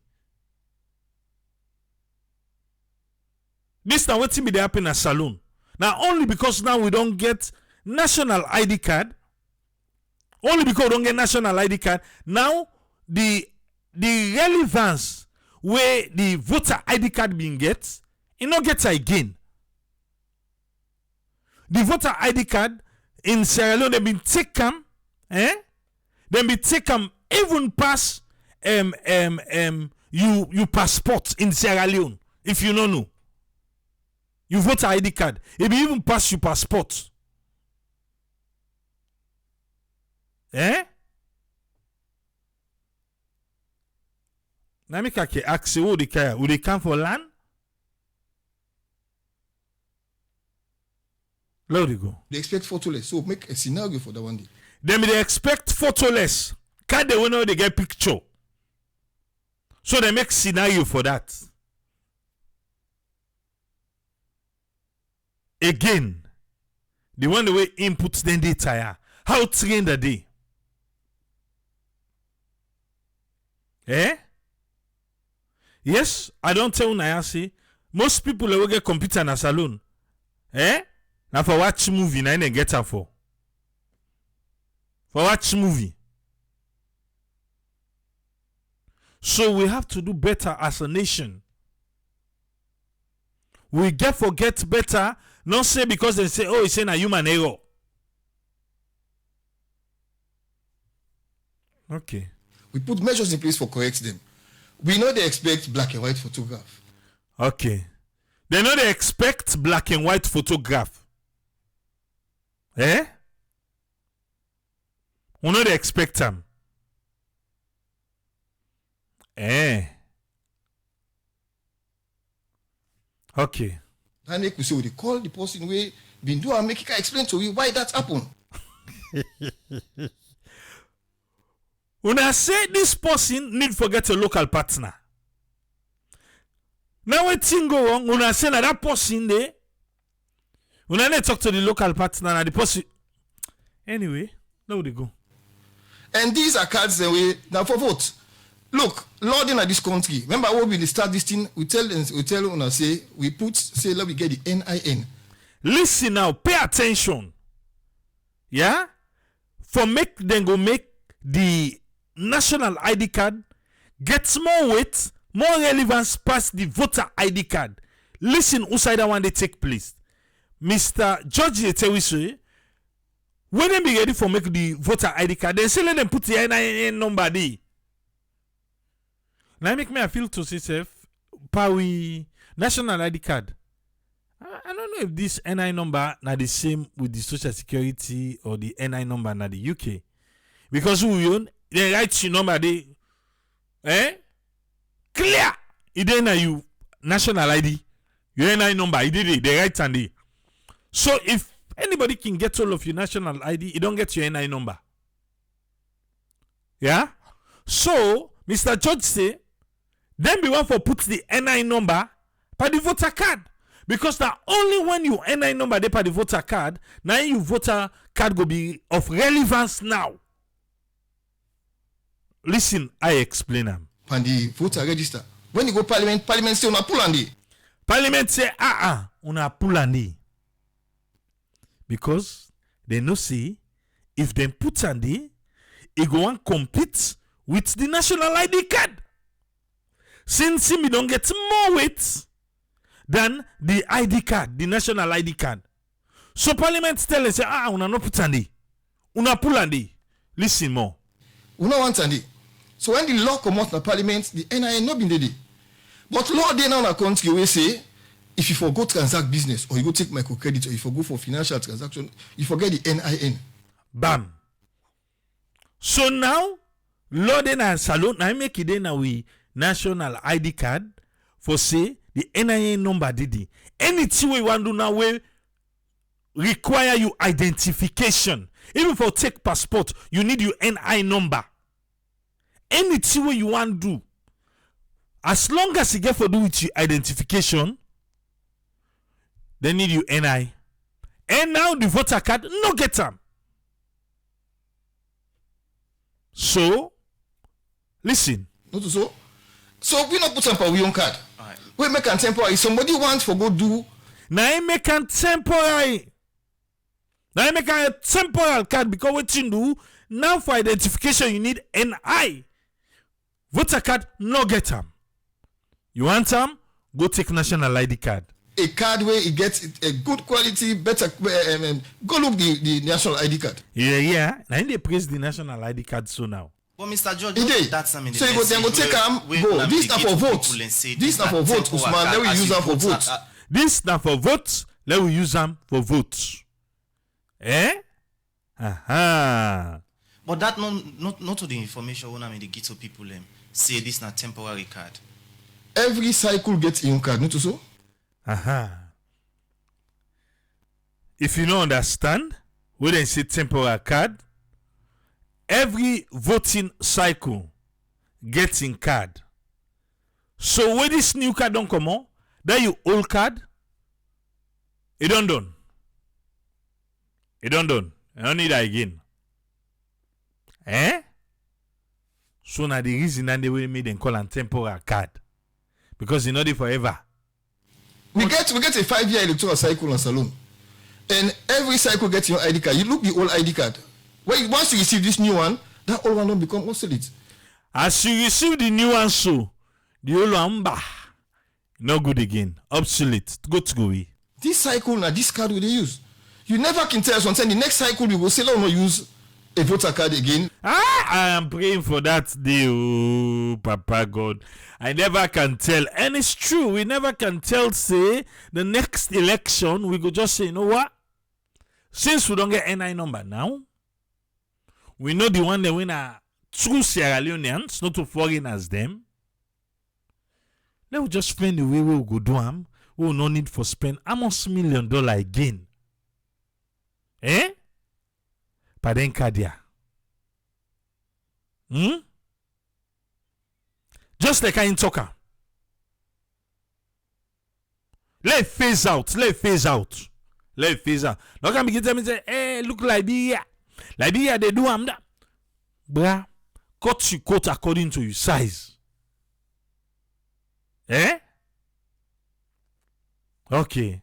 This now what be happen at saloon. Now only because now we don't get national ID card. Only because we don't get national ID card. Now the relevance where the voter ID card being get, it not get again. The voter ID card in Sierra Leone, they been taken, They been taken even past you passport in Sierra Leone. If you don't know. You voter ID card. It be even pass your passport. Now me can ask who they come for land? Let it go. They expect photoless. So make a scenario for that one day. They expect photoless. Card they know they get picture. So they make scenario for that. Again, the one the way inputs then data. How trained are they? Yes, I don't tell Naya say most people will get computer in a salon. Now for watch movie, na they get her for watch movie. So we have to do better as a nation. We forget better, not say because they say, oh, it's a human error. Okay. We put measures in place for correct them. We know they expect black and white photograph. Okay. They know they expect black and white photograph. We know they expect them. Okay. And make we say they call the person we been do and make it explain to you why that happened. When I say this person need forget a local partner. Now when thing go wrong, when I say that person there, when I talk to the local partner and the person. Anyway, now they go. And these are cards that we now for vote. Look, Lord in this country. Remember when we start this thing, we tell them say we let me get the NIN. Listen now, pay attention. Yeah? For make them go make the national ID card gets more weight, more relevance past the voter ID card. Listen, who side that one they take place. Mr. George Etewiso, when they be ready for make the voter ID card, they say let them put the NIN number there. Now make me feel to say self, Pawi national ID card. I don't know if this NI number na the same with the Social Security or the NI number na the UK. Because we own they write your number they clear. It then you national ID, your NI number, it did it, they write and they. So if anybody can get all of your national ID, you don't get your NI number. Yeah? So Mr. George say, then be one for put the NI number by the voter card. Because now only when you NI number they by the voter card, now your voter card go be of relevance now. Listen, I explain them. And the voter register. When you go parliament still not pull on the. Parliament say, una pulandi. Because they know see, if they put andi, it go and compete with the national ID card. Since me don't get more weight than the ID card, the national ID card. So Parliament tell us, una no put andi. Una pulandi. Listen more. Una want andi. So when the law come out in Parliament, the NIN not been ready. But law they now in a country we say, if you forgo transact business or you go take microcredit or you forgo for financial transaction, you forget the NIN. Bam. So now, law then and salon, I make it then we national ID card for say the NIN number did. Anything we want to do now will require you identification. Even for take passport, you need your NI number. Anything you want to do, as long as you get for do with your identification, they need you NI. And now the voter card no get them. So listen. Not so we not put on for we own card. Right. We make a temporary. Somebody wants for go do. Now I make a temporary. Now I make a temporary card because what you do now for identification you need NI. Voter card no get them. You want them? Go take national ID card. A card where it gets a good quality, better. Go look the national ID card. Yeah. Now they praise the national ID card so now. But Mr. George, that's something. So you go take go. This not for vote. This not for vote, Usman. Let we use them for vote. This not for vote. Let we use them for vote. Eh? Aha. But that not to the information when I mean the get to people say this not temporary card. Every cycle gets a card, not so? Aha. If you don't understand, when they say temporary card, every voting cycle gets in card. So when this new card don't come on, that you old card, it don't done. It don't done. I don't need that again. Eh? So now the reason that they will make them call a temporary card. Because it's not there forever. We get a 5-year electoral cycle on Salon. And every cycle gets your ID card. You look the old ID card. Once you receive this new one, that old one don't become obsolete. As you receive the new one, so the old one, no good again. Obsolete. Go to go away. This cycle now, this card will they use. You never can tell us until the next cycle we will say, no, use a voter card again. I am praying for that day, oh, Papa God. I never can tell. And it's true, we never can tell, say, the next election, we go just say, you know what? Since we don't get NI number now, we know the one that win are true Sierra Leoneans, not to foreigners them. Let we just spend the way we will go do them. We will no need for spend almost $1 million again. Eh? Paden Kadia. Just like I in talker. Let phase out. Now can begin tell me say, hey, look Liberia. Liberia they do that. Bruh, cut your coat according to your size. Eh? Okay.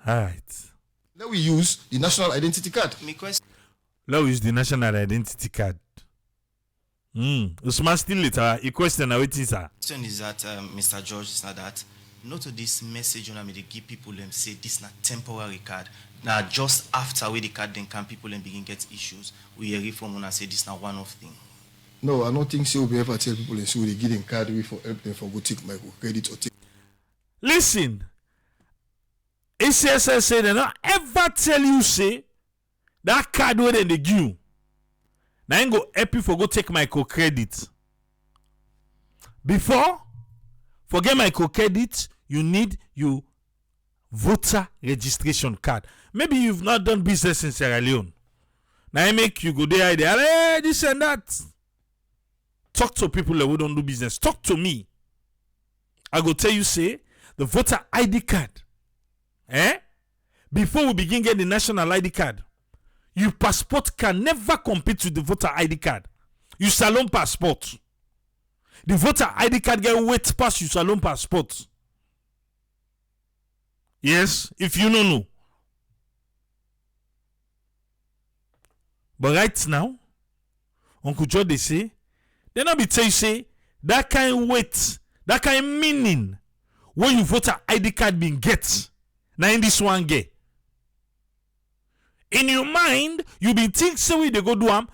Alright. Let we use the national identity card. Let we use the national identity card. Usman still later. A question now waiting, sir. Question is that Mr. George is not that. Not to this message when I mean they give people them say this not temporary card. Now just after we the card then can people then begin get issues. We hear reform when I say this not one of thing. No, I don't think so. We ever tell people and so they give them card we for help them for go take my credit or take. Listen. ACSS say they not ever tell you say that card where they give you. Now I go help you for go take microcredit. Before, forget microcredit, you need your voter registration card. Maybe you've not done business in Sierra Leone. Now I make you go there, hey, this and that. Talk to people that who don't do business. Talk to me. I go tell you, say, the voter ID card. Before we begin getting the national ID card, your passport can never compete with the voter ID card. You salon passport. The voter ID card get weight pass your Salon passport. Yes, if you don't know. But right now, Uncle Joe they say, they not be tell you say that kind weight, that kind meaning when you voter ID card being get. Now in this one get. In your mind, you be think say they go do am.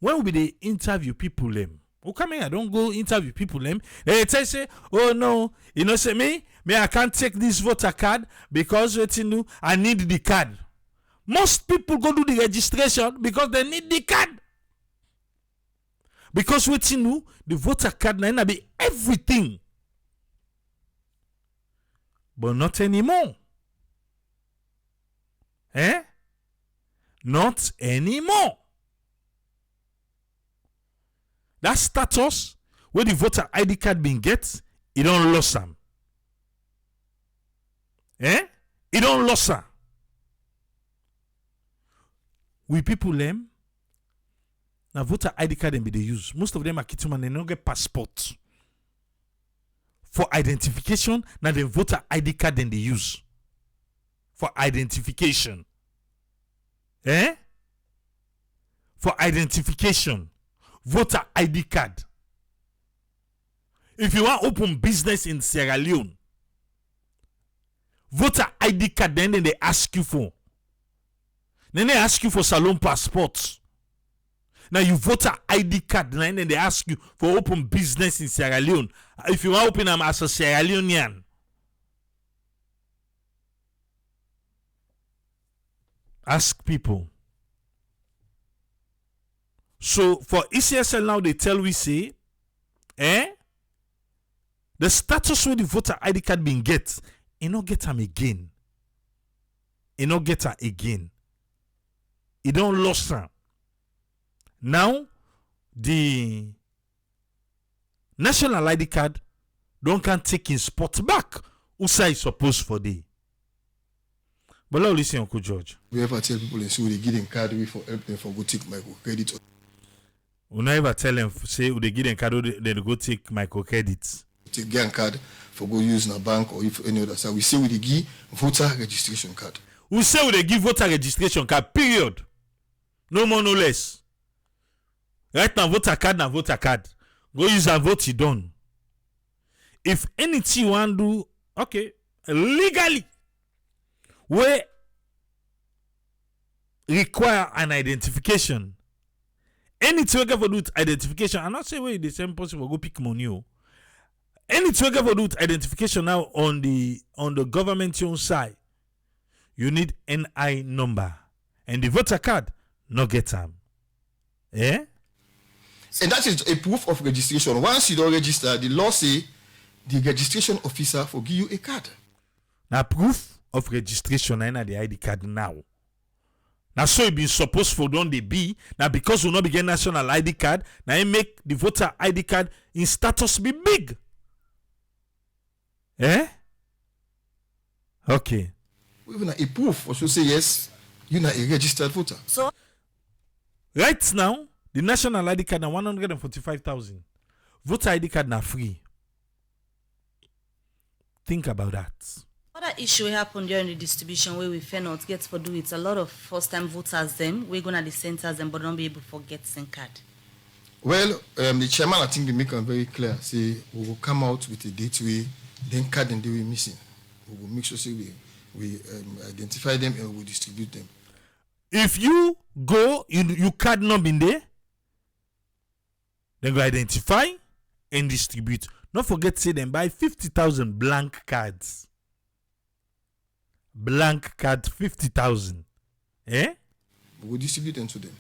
When will be they interview people them? Oh, come here, I don't go interview people them. They tell you say, oh no, you know say me I can't take this voter card because I need the card. Most people go do the registration because they need the card. Because the voter card now be everything. But not anymore. Not anymore. That status where the voter ID card being get, it don't lose them. It don't lose them. We people them now voter ID card them be they use. Most of them are kitman, they don't get passport. For identification, now the voter ID card then they use. For identification. For identification. Voter ID card. If you want open business in Sierra Leone, voter ID card then they ask you for. Then they ask you for Salon passport. Now you voter ID card then they ask you for open business in Sierra Leone. If you want open them as a Sierra Leonean. Ask people. So for ECSL now they tell we say, the status where the voter ID card being get, it not get them again. It not get her again. It don't lost her. Now the national ID card don't can take his spot back. Who say it's supposed for the. But now listen, Uncle George. We ever tell people in school they give them card we for help them for go take microcredit. We never tell them say they give them card they go take microcredits. Take gang card for go use in a bank or if any other. So we say we they give voter registration card. We say we they give voter registration card. Period. No more, no less. Right now, voter card na voter card. Go use and vote, you done. If anything you want to do, okay, legally, we require an identification. Anything we get for do with identification, I'm not saying where the same person will go pick money. Anything we get for do with identification now on the government own side, you need NI number. And the voter card, not get them. And that is a proof of registration. Once you don't register, the law say the registration officer will give you a card. Now proof of registration na the ID card now. Now so it be supposed for don't they be now because we not begin national ID card. Now it make the voter ID card in status be big. Okay. Even a proof also say yes, you're not a registered voter. So right now, the national ID card na 145,000. Voter ID card na free. Think about that. other issue happened during the distribution where we fail not get for do it. A lot of first-time voters them we're gonna the centers them but don't be able to get SIM card. Well, the chairman I think they make it very clear. Say we will come out with a date we then card and they will missing. We will make sure say we identify them and we will distribute them. If you go, you card not been there, then go identify and distribute. Don't forget say them buy 50,000 blank cards. Blank card 50,000. We will distribute them to them.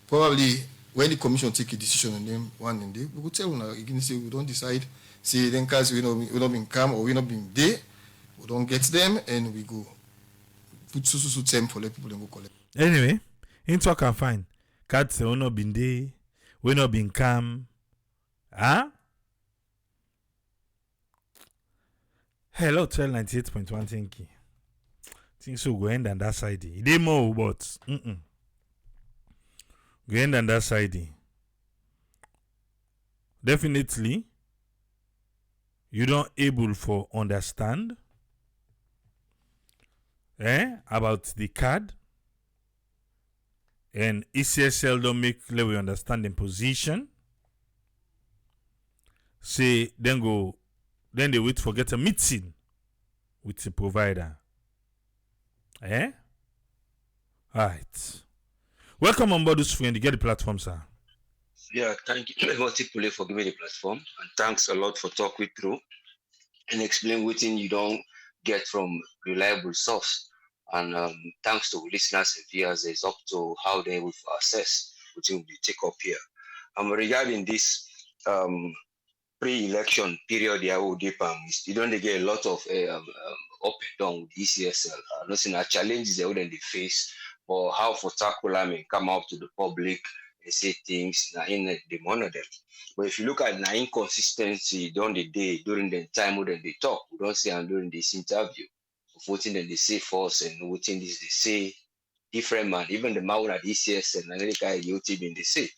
Probably when the commission take a decision on them one day, we will tell them again say we don't decide. Say then cards we not been come or we not been there, we don't get them and we go put so time for let people then go collect. Anyway, in talk and fine. Cards say we not been there, we not been come. Hello, 98.1 thank you. Think so go end on that side. It ain't more but go end on that side. Definitely you don't able for understand about the card, and ECSL don't make let we understand the position. Say then they wait for get a meeting with the provider. Alright. Welcome on board this friend. You get the platform, sir. Yeah, thank you multiple for giving me the platform, and thanks a lot for talking through and explain what you don't get from reliable source. And thanks to listeners and viewers, it's up to how they will assess what will be take up here. Regarding this pre-election period, you don't get a lot of up and down with ECSL. Nothing challenges they wouldn't face, or how for tackle come out to the public and say things in the monitor them. But if you look at the inconsistency during the day, during the time when they talk, we don't see and during this interview, of voting that they say false and voting this they say different man, even the man at ECSL and any kind of YouTube they say.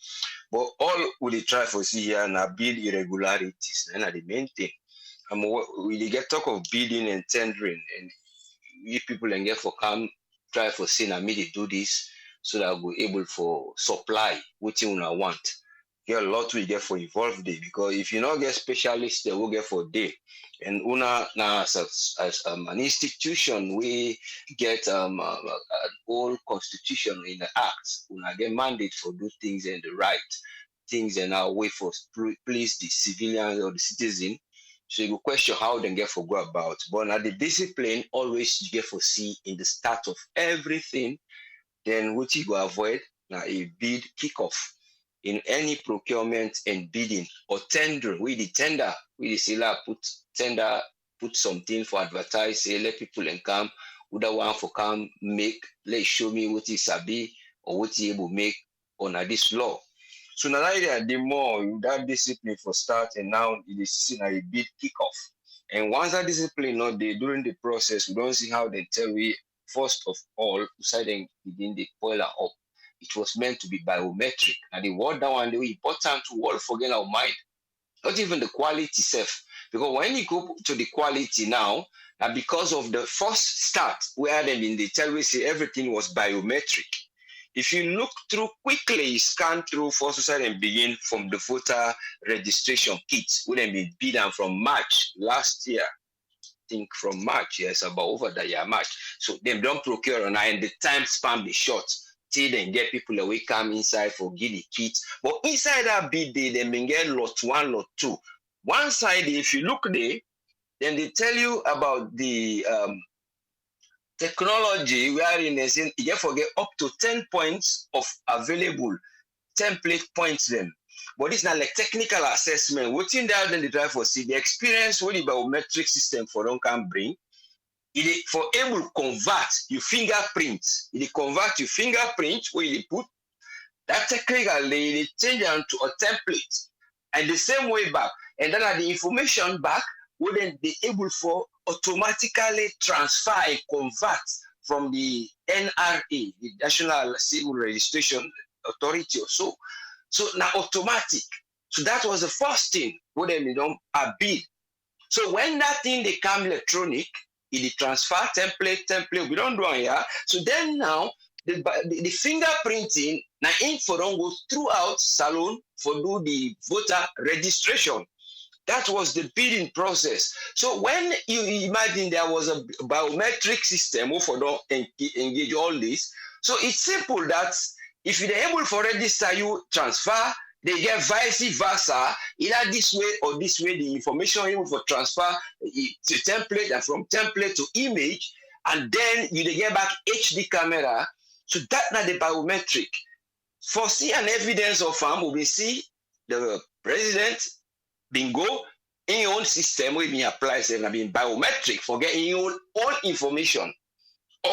But all we try for see here now build irregularities, and the main thing. We get talk of bidding and tendering, and if people and get for come try for saying I they do this so that we're able for supply what you want. Get a lot we get for involved there, because if you not get specialists they will get for day. And una now as an institution we get an old constitution in the act, una get mandate for do things and the right things and our way for please the civilians or the citizen. So you question how they get for go about. But now the discipline always you get for see in the start of everything, then what you go avoid now a bid kickoff in any procurement and bidding or tendering. We the tender, we the seller put something for advertise, say let people and come, other one for come make, let show me what is sabi or what he able make on this law. So now the more that discipline for start, and now it is seen a bid kickoff. And once that discipline not there during the process, we don't see how they tell we first of all deciding begin the boiler up. It was meant to be biometric. And the word that one very important to all forget our mind. Not even the quality itself. Because when you go to the quality now, and because of the first start where they in the tell we say everything was biometric. If you look through quickly, scan through for society and begin from the voter registration kits, would have been bidden from March last year. I think from March, yes, about over the year March. So them don't procure and the time span be short till then get people away come inside for get the kits. But inside that bid day, they may get lot 1, lot 2. One side, if you look there, then they tell you about the technology wherein you forget up to 10 points of available template points them. But it's not like technical assessment. What's in there then they try for see the experience what the biometric system for don't can bring. It for able to convert your fingerprint. It convert your fingerprint where you put that technically they change them to a template. And the same way back. And then the information back wouldn't be able for automatically transfer and convert from the NRA, the National Civil Registration Authority or so. So now automatic. So that was the first thing where they don't bid. So when that thing they come electronic, it transfer template, we don't do it here. So then now the fingerprinting now info don't go throughout salon for do the voter registration. That was the bidding process. So when you imagine there was a biometric system for don't engage all this, so it's simple that if you're able for register, you transfer, they get vice versa, either this way or this way, the information able for transfer to template and from template to image, and then you get back HD camera. So that's not the biometric. For see an evidence of we see the president bingo in your own system where it applies and being biometric for getting your own information.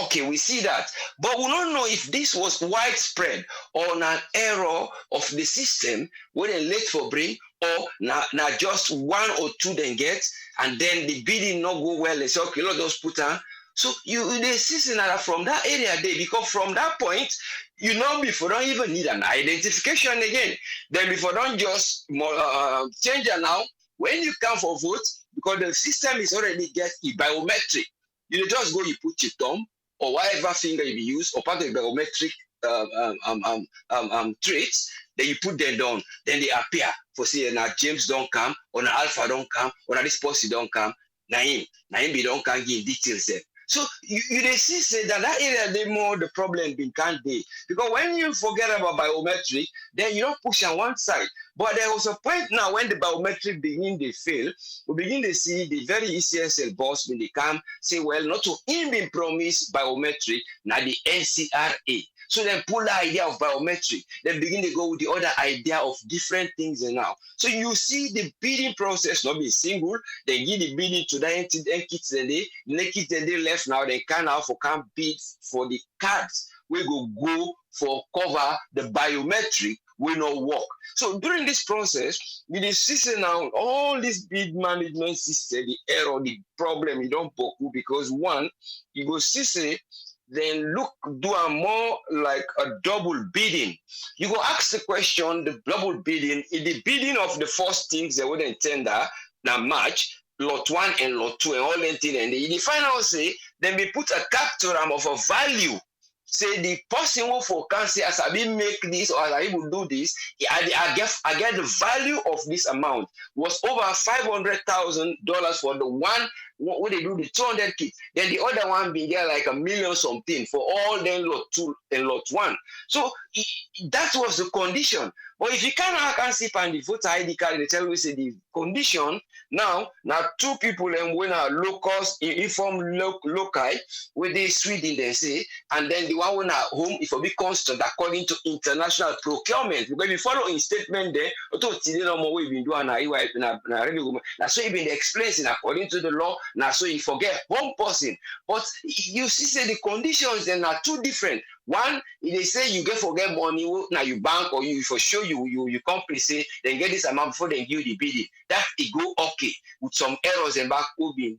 Okay, we see that. But we don't know if this was widespread or an error of the system when they late for bring or not just 1 or 2 then get and then the bidding not go well. They say, okay, let's just put on. So they see from that area there, because from that point, you know, before don't even need an identification again. Then before don't just change it now. When you come for vote, because because the system is already get biometric. You just go, you put your thumb or whatever finger you use or part of the biometric traits, then you put them down, then they appear for say now James don't come, or now Alpha don't come, or now this person don't come, Naim be don't come give details there. So you they see say that area they more the problem been can't be, because when you forget about biometric, then you don't push on one side. But there was a point now when the biometric begin they fail, we begin to see the very ECSL boss when they come say, well, not to him being promised biometric, now the NCRA. So then pull the idea of biometric, then begin to go with the other idea of different things and now. So you see the bidding process not be single, they give the bidding to the kids and they left now, they can now for can bid for the cards. We go for cover the biometric will not work. So during this process, we see now all this bid management system, the error, the problem, you don't book because one, you go see then look, do a more like a double bidding. You go ask the question, the double bidding, in the bidding of the first things they wouldn't tender, now match, lot 1 and lot 2 and all that thing, and the final say, then we put a capture of a value. Say the person who for can say as I will make this or as I will do this, I get the value of this amount was over $500,000 for the one when they do the 200 kits. Then the other one be there like $1 million something for all them lot 2 and lot 1. So that was the condition. But if you can't see on the voter ID card, they tell you say the condition now 2 people and when are locals inform loci where they Sweden they say, and then the one when are home if will be constant according to international procurement. Because we follow in statement there, we've been doing now so even explaining according to the law. Now so you forget one person, but you see say the conditions then are 2 different. One, they say you get forget money now you bank or you for sure you company say then get this amount before they give the bidding. That it go okay with some errors and back will be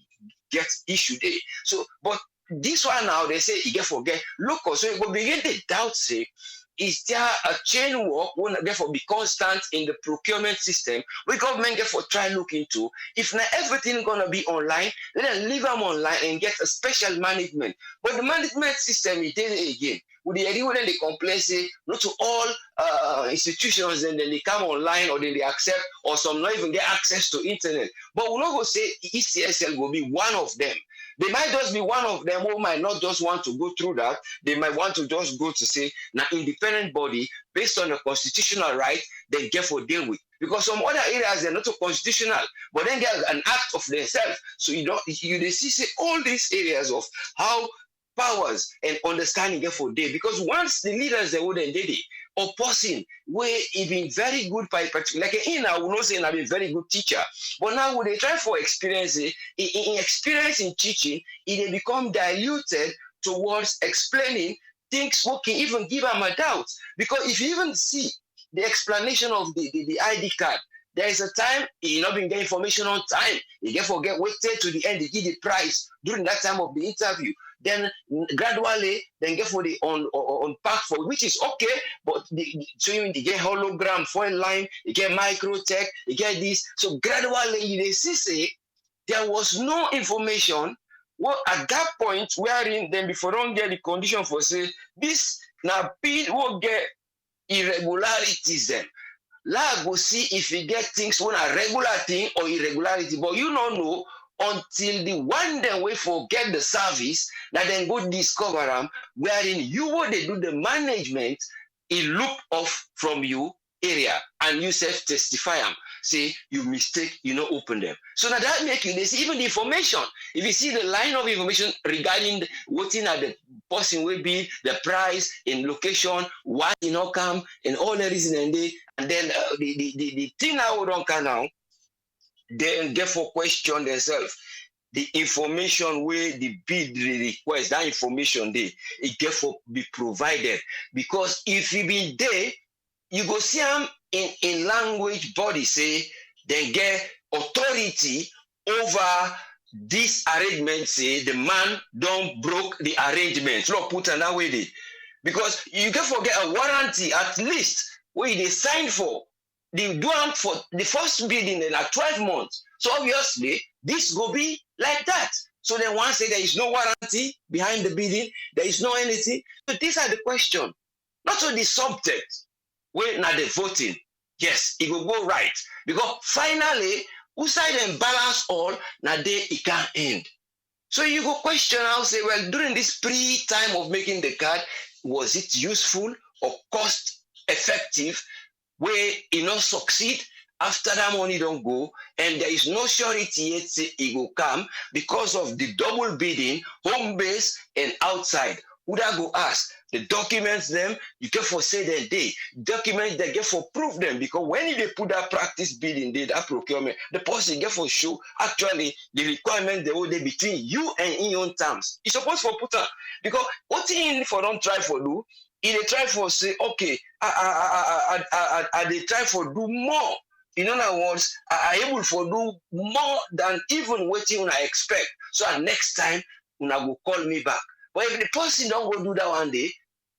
get issued there. So but this one now they say you get forget local, so you go begin to doubt say is there a chain work will therefore be constant in the procurement system we government get for try look into if not everything gonna be online then leave them online and get a special management. But the management system is there again. With the idea when they complain say not to all institutions and then they come online or then they accept or some not even get access to internet. But we're not going to say ECSL will be one of them. They might just be one of them who might not just want to go through that. They might want to just go to say now independent body based on the constitutional right they get for deal with. Because some other areas they're not so constitutional, but then they're an act of themselves. So they see say all these areas of how powers and understanding get for day. Because once the leaders they wouldn't did it, or person where he been very good by particular like I will not say I be very good teacher, but now when they try for experience in experience in teaching, it become diluted towards explaining things working, even give them a doubt. Because if you even see the explanation of the ID card, there is a time you not been get information on time, you get forget waited to the end, they give the price during that time of the interview. Then gradually, then get for the on pack for which is okay, but so you get hologram, foil line, you get microtech, you get this. So gradually, you see say there was no information. Well, at that point, wherein then before don't get the condition for say this now bid will get irregularities then. La go see if you get things when a regular thing or irregularity, but you don't know until the one day we forget the service that then go discover them wherein you would they do the management it look off from you area and you self testify them say you mistake you not open them. So now that make you they see even the information if you see the line of information regarding what in at the person will be the price in location why you not come and all the reason and then the thing I would don't come now then therefore question themselves the information where the bid request that information there it therefore be provided. Because if you be there you go see them in language body say they get authority over this arrangement say the man don't broke the arrangement. Look put an away there. Because you can forget a warranty at least where they signed for. They do them for the first bidding in 12 months. So obviously, this go be like that. So then one say there is no warranty behind the bidding, there is no anything. So these are the questions. Not only the subject, where now the voting, yes, it will go right. Because finally, who side and balance all, now they it can't end. So you go question, I'll say, well, during this pre-time of making the card, was it useful or cost effective? Where it not succeed, after that money don't go, and there is no surety yet say it will come because of the double bidding, home base and outside. Who that go ask? The documents them, you get for say that they documents they get for prove them, because when they put that practice bidding, that procurement, the person get for show actually the requirement they will between you and in your own terms. It's supposed for put up, because what in for don't try for do, if they try for say, okay, they try for do more. In other words, are able for do more than even what you expect. So next time, una go call me back. But if the person don't go do that one day,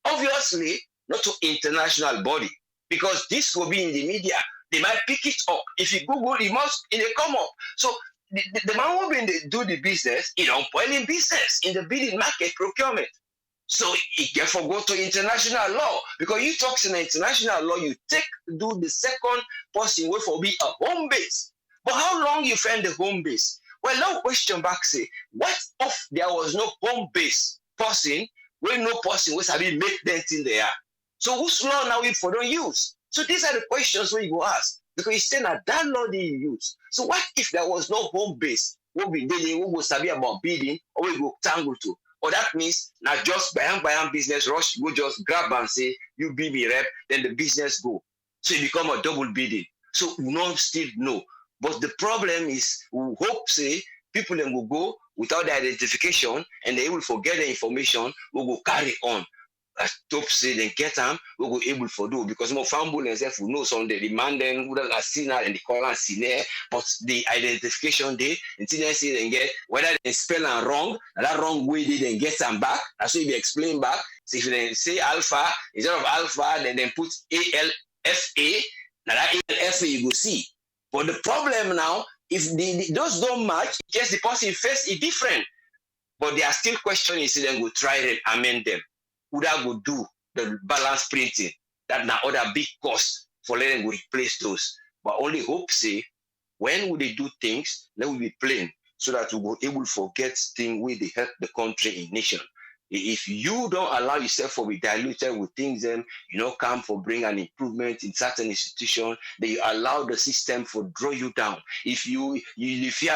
obviously not to international body, because this will be in the media. They might pick it up. If you Google, it come up. So the man who been do the business, don't spoil in business in the bidding market procurement. So it get for go to international law, because you talk in international law, you do the second person way for be a home base. But how long you find the home base? Well, now question back say, what if there was no home base person, where no person was having make that in there? So whose law now we for don't use? So these are the questions where you go ask, because you say that law they use. So what if there was no home base? What we did, we go study about bidding, or we go tangle to? Or that means now just by business rush, go just grab and say, you be me rep, then the business go. So it become a double bidding. So we don't still know. But the problem is, we hope say people then will go without the identification, and they will forget the information, we will carry on. As top say then get them, we will able for do, because more family and self will know some they demand them who are seen and the call and seen there, but the identification they until they see then get whether they spell and wrong, and that wrong way they then get them back. That's what you explain back. So if they say alpha instead of alpha, then put ALFA, now that ALFA you go see. But the problem now, if those don't match, just the person face is different. But they are still questioning, so then go try and amend them. Who that go do the balance printing? That now other big cost for letting go replace those. But only hope say, when would they do things, let will be plain, so that we will able to forget things where they help the country in nation. If you don't allow yourself to be diluted with things, then come for bring an improvement in certain institution, then you allow the system for draw you down. If you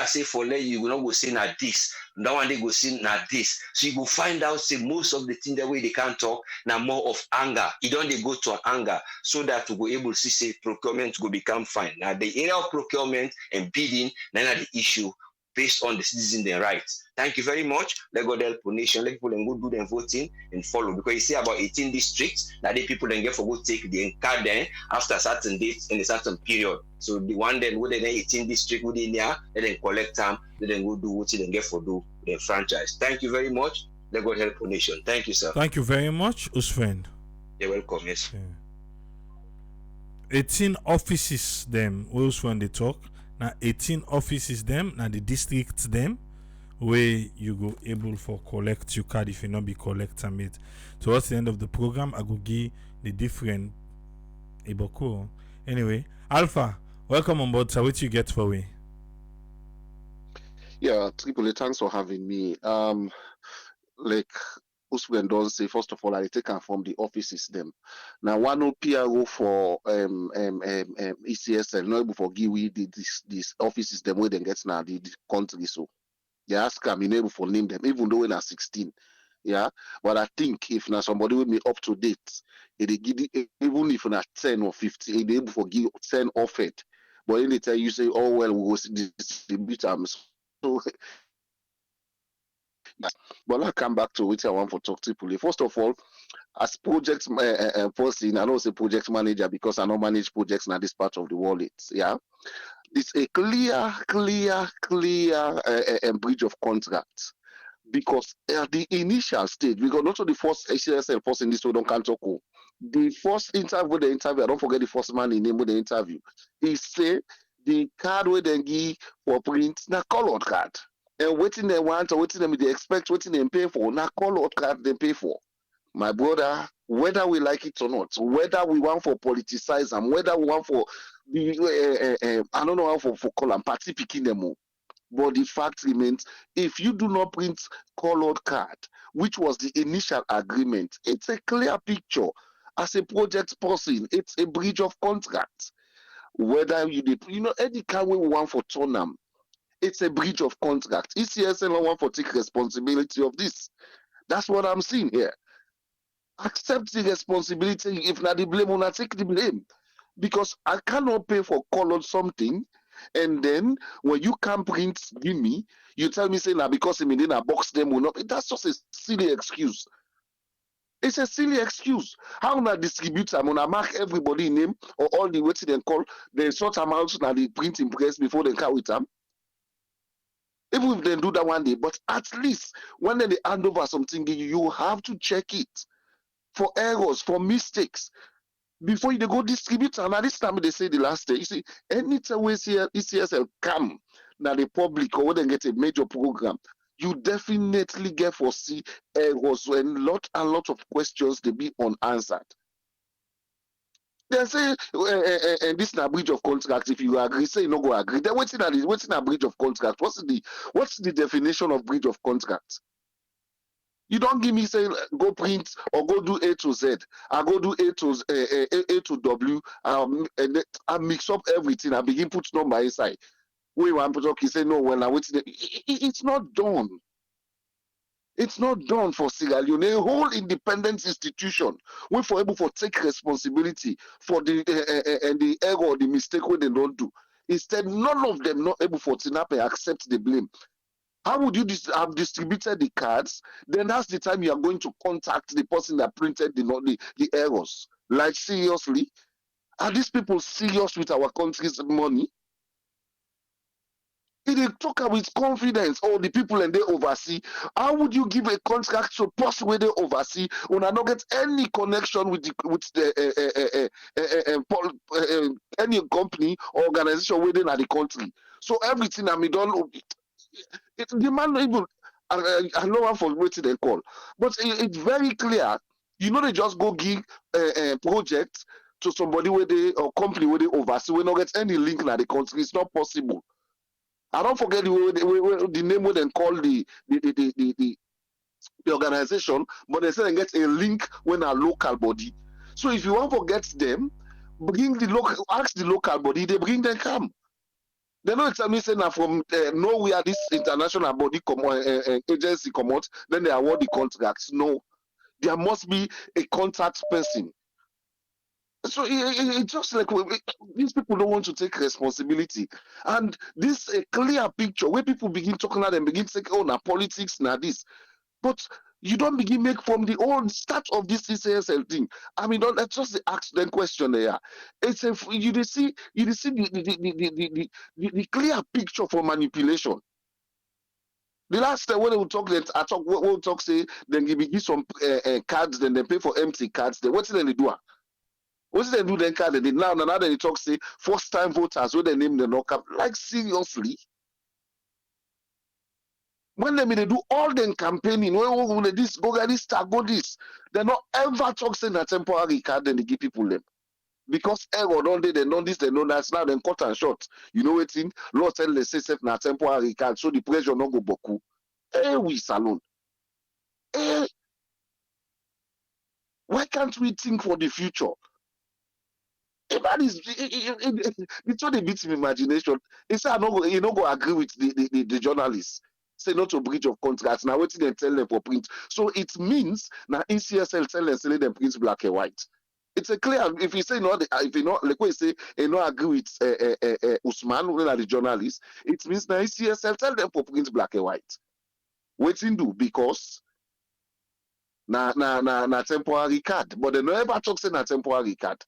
say for let you not go say na this, that one they go say na this. So you go find out say most of the things the way they can't talk now more of anger. You don't they go to anger, so that we go able to see say procurement will become fine. Now the area of procurement and bidding, then are the issue based on the citizen their rights. Thank you very much. Let go help nation. Let people then go do their voting and follow. Because you see about 18 districts that the people then get for go take the card then after certain dates in a certain period. So the one then would then 18 district within there, let them collect them, let them go do what they then get for do their franchise. Thank you very much. Let go help nation. Thank you, sir. Thank you very much, Usman. You're welcome, yes. Yeah. 18 offices them when they talk. Now 18 offices them, now the districts them, where you go able for collect your card if you not be collector mate. Towards the end of the program, I go give the different Iboko. Anyway, Alpha, welcome on board. So what you get for me? Yeah, Triple, thanks for having me. Like Usman don't say, first of all, I take them from the offices them. Now one PRO for ECSL, not able for give we these offices them where they get now the country. So they ask them able for name them, even though when are 16. Yeah, but I think if now somebody with me up to date, it they give even if not 10 or 15, it able for give 10 offered. But anytime you say, oh well, we will distribute them. So but I'll come back to what I want for talk to people. First of all, as project person, I don't say project manager because I don't manage projects in this part of the world. It's a clear breach of contract. Because at the initial stage, we got not the first HCSL person in this don't can't talk. The first interview, I don't forget the first man in name of the interview. He said the card where they give for print na colored card. And waiting they want or waiting them they expect, waiting them pay for, na colored card they pay for. My brother, whether we like it or not, whether we want for politicize them, whether we want for the I don't know how for call them party picking them all. But the fact remains, if you do not print colored card, which was the initial agreement, it's a clear picture. As a project person, it's a breach of contract. Whether any kind we want for turn them, it's a breach of contract. ECSL want for take responsibility of this. That's what I'm seeing here. Accept the responsibility. If not the blame, una take the blame. Because I cannot pay for colored something, and then when you can't print, give me, you tell me say now because I mean in a box them will not. That's just a silly excuse. It's a silly excuse. How na distribute am una mark everybody name or all the wetin dem call the sort amount na the printing press before they carry it am. Even if they do that one day, but at least when they hand over something, you have to check it for errors, for mistakes before you go distribute. And at this time they say the last day, you see, anytime we see ECSL come now the public or when they get a major program, you definitely get foresee errors and lot of questions they be unanswered. They say this na breach of contract. If you agree, say you no go agree. Then what's a breach of contract? What's the definition of breach of contract? You don't give me say go print or go do A to Z. I go do A to W. And I mix up everything. I begin put number inside. We want to talk. He say no. When I wait, it's not done. It's not done for Sierra Leone, a whole independent institution. We for able to take responsibility for the and the error or the mistake when they don't do. Instead, none of them not able for Tinape accept the blame. How would you have distributed the cards? Then that's the time you are going to contact the person that printed the errors. Like seriously, are these people serious with our country's money? If they talk with confidence, or the people and they oversee, how would you give a contract to post where they oversee when I don't get any connection with any company or organization within the country? So everything I mean done. The man even I know one for waiting they call, but it's very clear. You know they just go give a project to somebody where they or company where they oversee. We not get any link in the country. It's not possible. I don't forget the name where they call the organization, but they say they get a link when a local body. So if you want to get them, bring the local, ask the local body, they bring them come. They don't tell me say now from nowhere this international body agency come out, then they award the contracts. No, there must be a contact person. So it's just like these people don't want to take responsibility, and this a clear picture where people begin talking at them, begin saying, "Oh, now politics, now this," but you don't begin make from the old start of this CCSL thing. I mean, don't let's just ask them question there. It's a you see the clear picture for manipulation. The last time when we talk, we'll talk say then give some cards, then they pay for empty cards. Then what's then they do? What did they do then card? They did now they talk say first time voters where they name the knockup. Like seriously. When they do all them campaigning, when they this go get this start, go this, they not ever talk saying a temporary card, then they give people them. Because error don't they know this, they know that now then cut and short. You know what in law tell they say na temporary card, so the pressure not go boku. We salon. Why can't we think for the future? That is it's what a bit of imagination. He said, you not go agree with the journalists. Say not to breach of contracts. Now, what did they tell them for print? So it means now ECSL tell them say them print black and white. It's a clear. If you say no, if you not like we say you not agree with Usman, who are the journalists, it means now ECSL tell them for print black and white. Waiting do because na temporary card, but they never talk say na temporary card.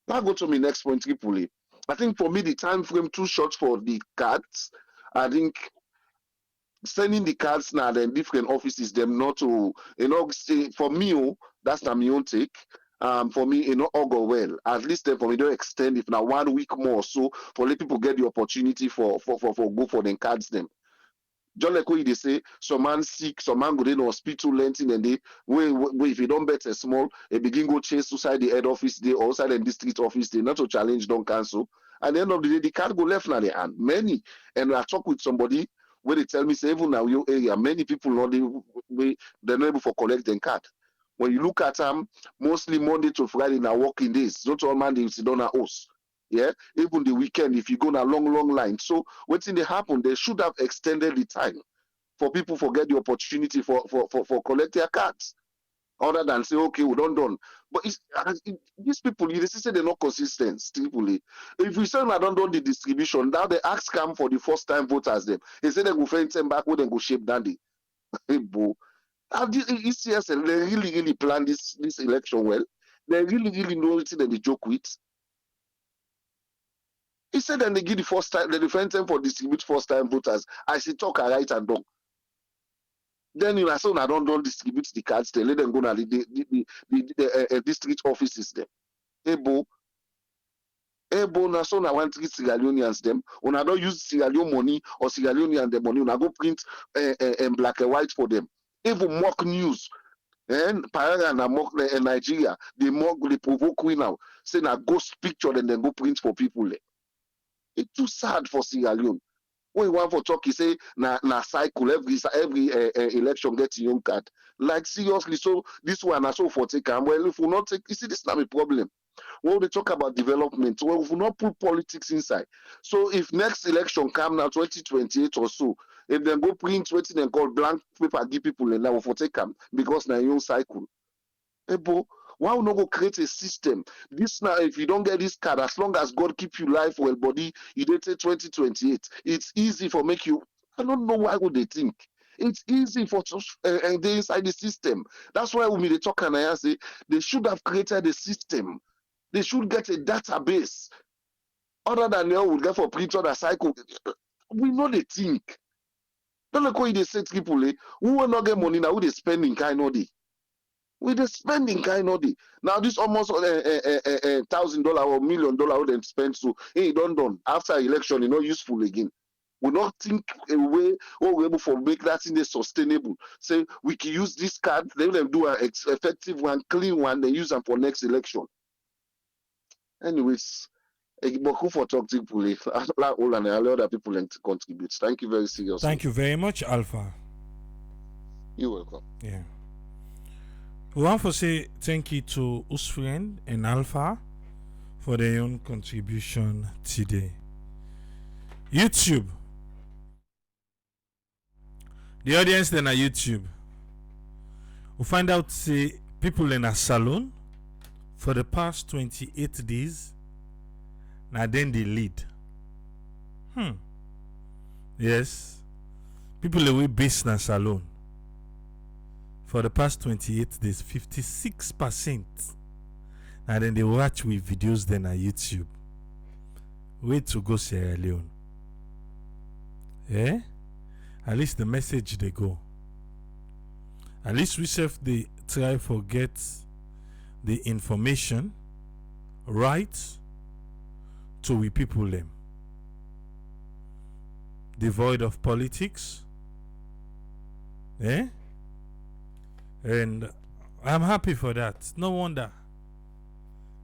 Now go to my next point, Tripoli. I think for me the time frame too short for the cards. I think sending the cards now then different offices them not to say for me that's not my own take. For me, all go well. At least then for me, don't extend if now 1 week more, so for let people get the opportunity for go for them cards them. Just like what they say, some man sick, some man go in hospital, lenting, and they if you don't bet a small, they begin go chase outside the head office day or outside the district office day, not to challenge, don't cancel. At the end of the day, the card go left now the hand. Many, and I talk with somebody where they tell me, say, even now your area, many people not they're not able for collect their card. When you look at them, mostly Monday to Friday now working days. Not all Monday you sit on a house. Yeah, even the weekend, if you go on a long line. So what's in the happen, they should have extended the time for people to get the opportunity for collect their cards. Other than say, okay, we don't done. But these people, you say they're not consistent, simply. If we say I don't done the distribution, now they ask come for the first time voters them. They say they go find them back, then go shape dandy. Hey, boo. Have the ECSL, they really plan this election well. They really know what they joke with. He said then they give the first time, the defense time for distribute first time voters. I say talk right and wrong. Then you say I don't distribute the cards. They let them go to the district offices them. Ebo na so na want treat Sierra Leoneans them. Una don't use Sierra Leone money or Sierra Leonean the money. Una go print black and white for them. Even mock news. And Paraga and mock Nigeria, they provoke we now. Say na ghost picture and then go print for people. It's too sad for Sierra Leone. When you want for talk, you say na cycle every election gets a young card. Like seriously, so this one I so for take. Well, if we not take, you see, this is not a problem. When we talk about development, well, if we not put politics inside. So if next election come now 2028 or so, if they go print what they call blank paper, give people and now for take them because na your cycle. Ebo, why we not go create a system? This now, if you don't get this card, as long as God keep you life well, body, you did say 2028. It's easy for make you. I don't know why would they think. It's easy for they inside the system. That's why when they talk and I say they should have created a system. They should get a database. Other than they would get for print or cycle. We know they think. Don't look what they say people. Who will not get money now? Who they spending kind of day? With the spending kind of day. Now this almost $1,000 or $1 million would them spend, so hey, done after election, not useful again. We not think a way or we're able to make that thing sustainable. Say we can use this card, let them do an effective one, clean one, then use them for next election. Anyways, beaucoup for talking people. All and all other people contribute. Thank you very seriously. Thank you very much, Alpha. You're welcome. Yeah. We want to say thank you to Usfriend and Alpha for their own contribution today. YouTube. The audience then at YouTube. We find out say people in a salon for the past 28 days. Now then they lead. Yes. People away based in a salon. For the past 28 days, 56%. And then they watch with videos then on YouTube. Way to go Sierra Leone. Eh? At least the message they go. At least we self they try to get the information right to we people them. Devoid of politics. Eh? And I'm happy for that. No wonder.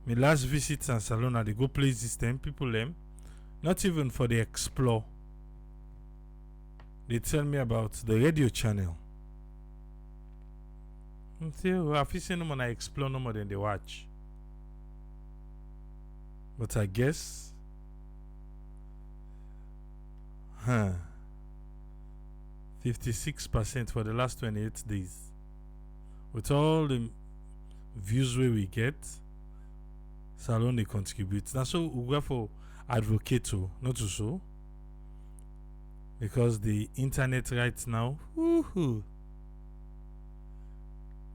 My last visit in Salona, they go places them, people them, not even for the explore. They tell me about the radio channel. And say, oh, I've seen them when I explore no more than they watch. But I guess 56% for the last 28 days. With all the views we get, Salon they contribute. That's so we go for advocate to, not to so. Because the internet right now,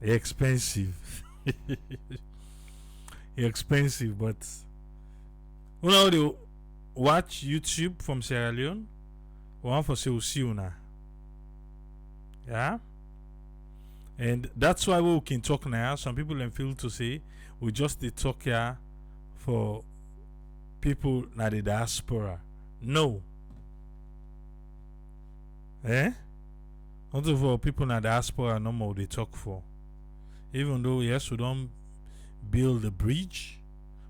expensive. Expensive, but you know they watch YouTube from Sierra Leone. One for say see una. Yeah? And that's why we can talk now. Some people then feel to say we just the talk here for people na the diaspora. No. Eh? Not for people na diaspora no more they talk for. Even though yes we don't build a bridge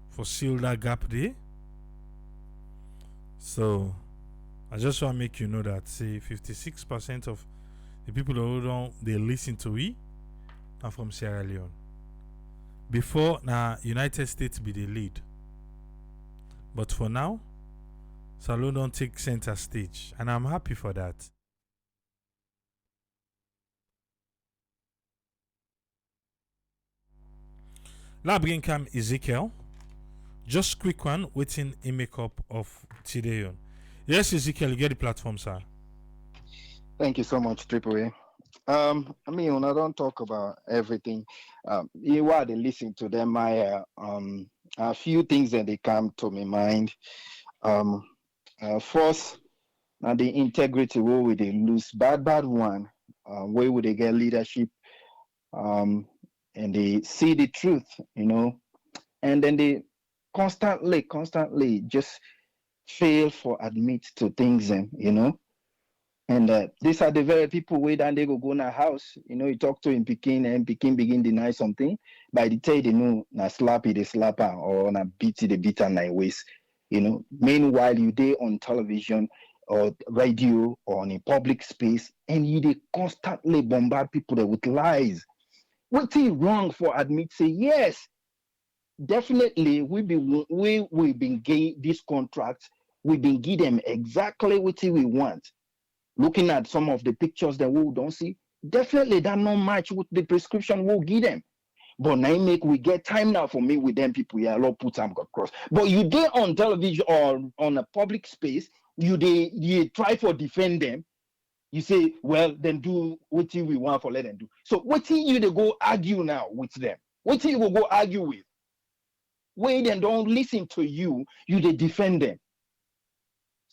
for seal that gap there. So I just want to make you know that say 56% of the people who don't they listen to we are from Sierra Leone. Before now United States be the lead. But for now, Salone don't take center stage. And I'm happy for that. Now bring come Ezekiel. Just quick one, waiting a makeup of today. Yes, Ezekiel, you get the platform, sir. Thank you so much, Triple A. I mean, when I don't talk about everything, while they listen to them, a few things that they come to my mind. First, the integrity where would they lose bad one, where would they get leadership, and they see the truth, and then they constantly just fail for admit to things, and these are the very people where then they go in a house, you talk to him Peking and Peking begin deny something. By the time they know na slappy they slap her or na beaty they beat her nine ways. Meanwhile you dey on television or radio or in a public space and you they constantly bombard people there with lies. What's wrong for admit say yes? Definitely we been gain these contracts, we been give them exactly what we want. Looking at some of the pictures that we don't see, definitely that not match with the prescription we'll give them. But now we get time now for me with them people here, Lord put them across. But you did on television or on a public space, you try for defend them. You say, well, then do what we want for let them do. So what you they go argue now with them? What you will go argue with? Where they don't listen to you, you they defend them.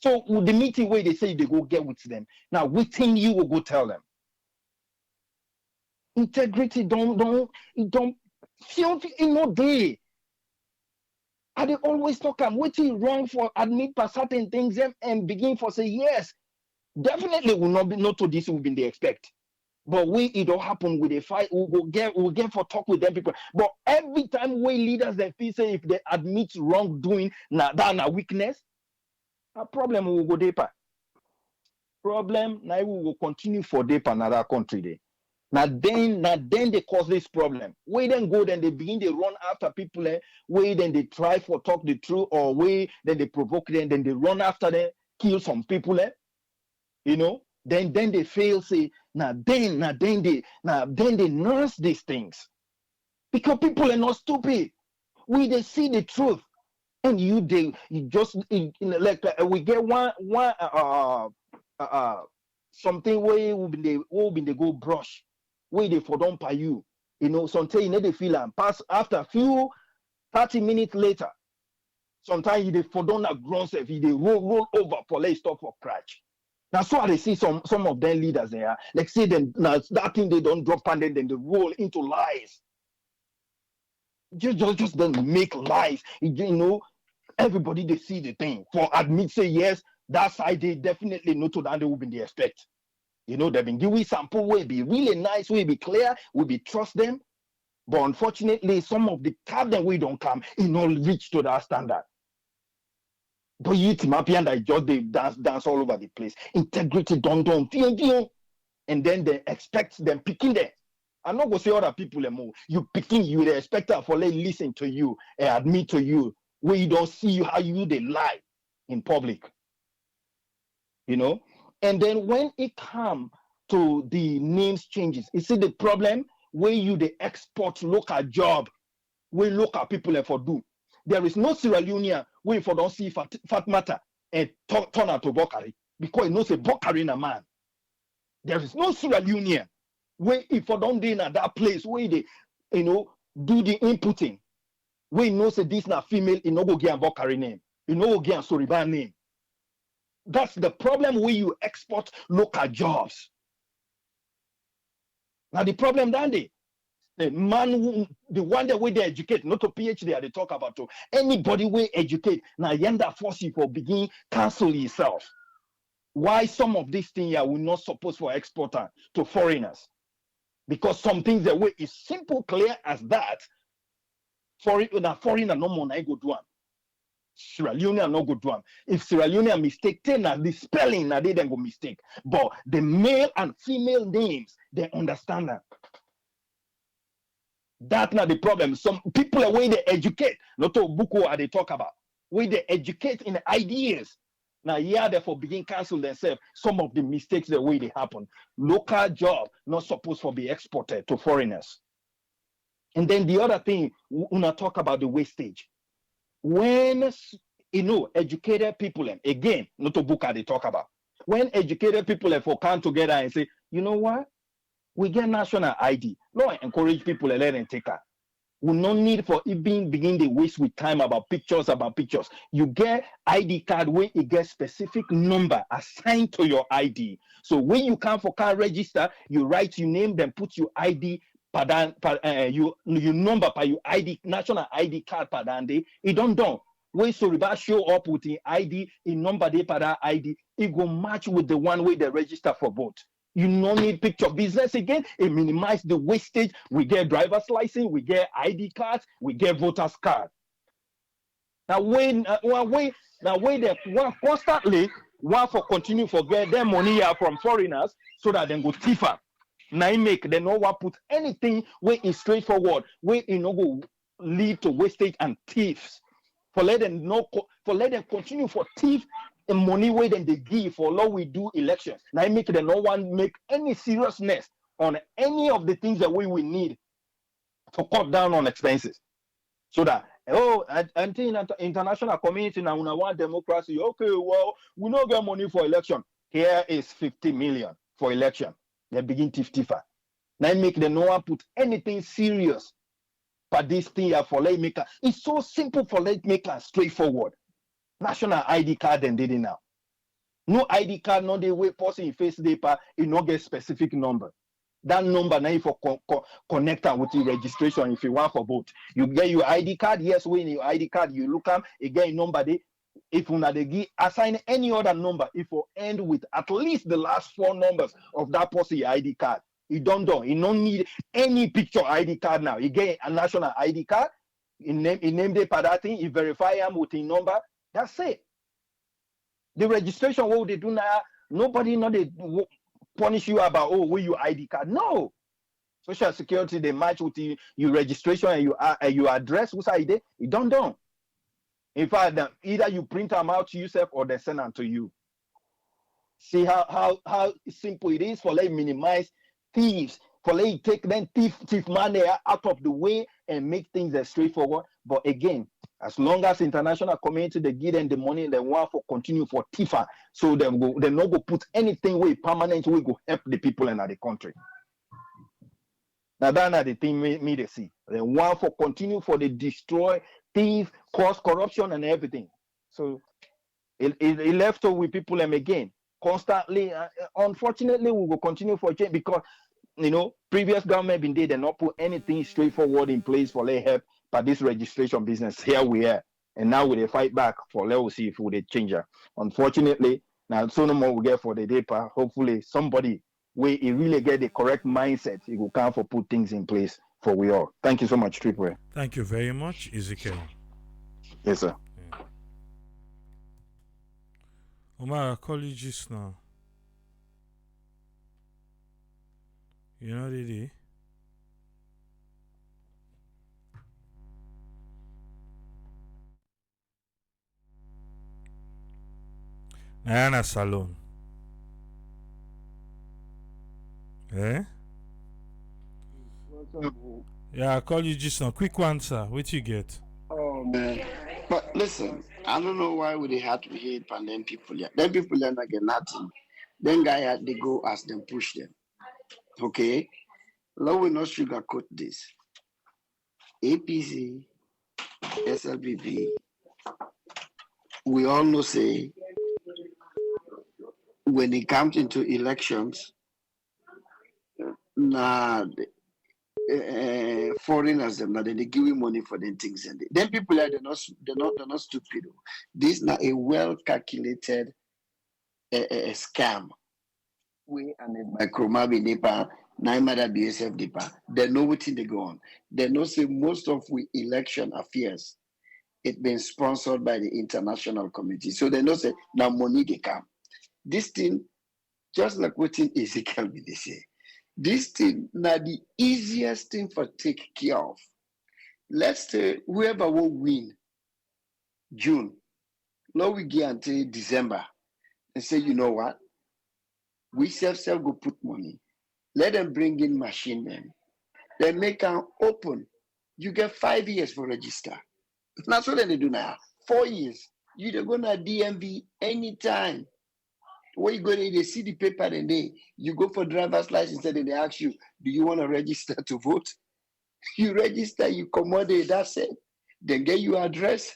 So with the meeting where they say they go get with them, now within you will go tell them. Integrity don't feel in no day. I they always talk I'm waiting wrong for admit for certain things and begin for say yes. Definitely will not be not to this will be they expect. But it don't happen with a fight, we'll get for talk with them people. But every time we leaders they feel say if they admit wrongdoing, now that a weakness. A problem will go deeper. Problem now we will continue for deeper another country there. Now then they cause this problem. Where then go then they begin they run after people. Where then they try for talk the truth or where then they provoke them. Then they run after them, kill some people. Then they fail. Say then they nurse these things because people are not stupid. They see the truth. And we get one something where we they go brush where they for don't pay you sometimes they feel and pass after a few 30 minutes later sometimes they for don't grown self they roll over for let stop for crash. Now so they see some of them leaders there like say them now that thing they don't drop and then they roll into lies. Just don't make lies, everybody they see the thing for admit say yes that side they definitely know to that they will be the expect. They've been giving sample will be really nice, will be clear, will be trust them. But unfortunately, some of the tab them we don't come in all reach to that standard. But you and I just they dance all over the place. Integrity don't and then they expect them picking them. I'm not gonna say other people more. You picking you, they expect her for listen to you and admit to you where you don't see how you they lie in public. And then when it come to the names changes, you see the problem where you the export local job, where local people for do. There is no Sierra Leone where for don't see fat matter and turn out to Bokari because it knows a Bokari in a man. There is no Sierra Leone where if for don't be in that place where they do the inputting, where you know say this na female, you know go get a Bokari name, you know go get a Soriba name. That's the problem where you export local jobs. Now the problem that the man who, the one that way they educate, not to PhD they talk about to anybody will educate. Now yanda force you for begin cancel yourself. Why some of these things are we not supposed for exporter to foreigners? Because some things the way is simple, clear as that. Foreigner no more go do am. Sierra Leone no go do am. If Sierra Leone mistake, then the spelling they then go mistake. But the male and female names, they understand that. That's not the problem. Some people are way they educate, not to buku are they talk about. Way they educate in ideas. Now, yeah, therefore begin cancel themselves. Some of the mistakes the way they happen. Local job not supposed to be exported to foreigners. And then the other thing, when I talk about the wastage, when educated people, again, not to book they talk about. When educated people for come together and say, you know what? We get national ID. Lord, encourage people and let them take her. We no need for even begin the waste with time about pictures. You get ID card where it gets specific number assigned to your ID. So when you come for car register, you write your name, then put your ID your number by your ID, national ID card padande. It don't done. When Soriba show up with the ID, in number they pada ID, it go match with the one way they register for both. You no need picture business again. It minimize the wastage. We get driver's license, we get ID cards, we get voters card. Now when they want constantly want for continue for get their money from foreigners so that they go thief. Now make they no want put anything where is straightforward, where it no go lead to wastage and thieves. For let them continue for thief the money way then they give for law we do elections. Now make them no one make any seriousness on any of the things that we need to cut down on expenses. So that international community now we want democracy. Okay, well, we don't get money for election. Here is 50 million for election. They begin tiffer. Now make them no one put anything serious. But this thing for late maker, it's so simple for late maker, straightforward. National ID card and did it now. No ID card, no the way person in face paper, it not get specific number. That number now for connect with the registration if you want for both. You get your ID card, yes, when your ID card, you look at again number they if you give assign any other number, if you end with at least the last 4 numbers of that person ID card. You don't need any picture ID card now. You get a national ID card, you name the that thing, you verify them with a number. That's it. The registration, what they do now, nobody they punish you about where your ID card. No. Social Security, they match with your registration and your address, what's ID, you don't. In fact, either you print them out to yourself or they send them to you. See how simple it is for minimize thieves, for take them thief money out of the way and make things as straightforward. But again, as long as international community they give them the money they want for continue for thiefer, so they not go put anything way permanent way go help the people in the country. Now that's the thing me they see. They want for continue for the destroy, thief, cause corruption and everything. So it left with people again. Constantly, unfortunately, we will continue for change because previous government been there, they not put anything straightforward in place for let help but this registration business. Here we are, and now we fight back for let us see if we change her. Unfortunately, now so no more we get for the data. Hopefully, somebody will really get the correct mindset. It will come for put things in place for we all. Thank you so much, Tripway. Thank you very much, Ezekiel. Yes, sir. Omar, I call you just now. You know the day? Nayana Salon. Eh? Yeah, I call you just now. Quick one, sir. What you get? Oh man. But listen, I don't know why would they have to hate and then people yeah. Then people learn not get nothing. Then guy had they go as them push them. Okay? Now we not sugarcoat this. APC, SLPP, we all know say when it comes into elections, Nah, foreigners them now they give you money for them things and then people are they're not stupid. This now a well calculated scam. We and it by Kromabi Nipa, Naimada BSF Nipa. They know what they go on. They know say most of we election affairs it been sponsored by the international committee. So they know say now money they come. This thing just like what in Ezekiel be they say. This thing now the easiest thing for take care of. Let's say whoever will win June, now we get until December and say, you know what? We self go put money. Let them bring in machine then. They make an open. You get 5 years for register. That's what they do now. 4 years. You're gonna DMV anytime. Where you go, they see the paper and you go for driver's license and they ask you, do you want to register to vote? You register, you commodate, that's it. Then get your address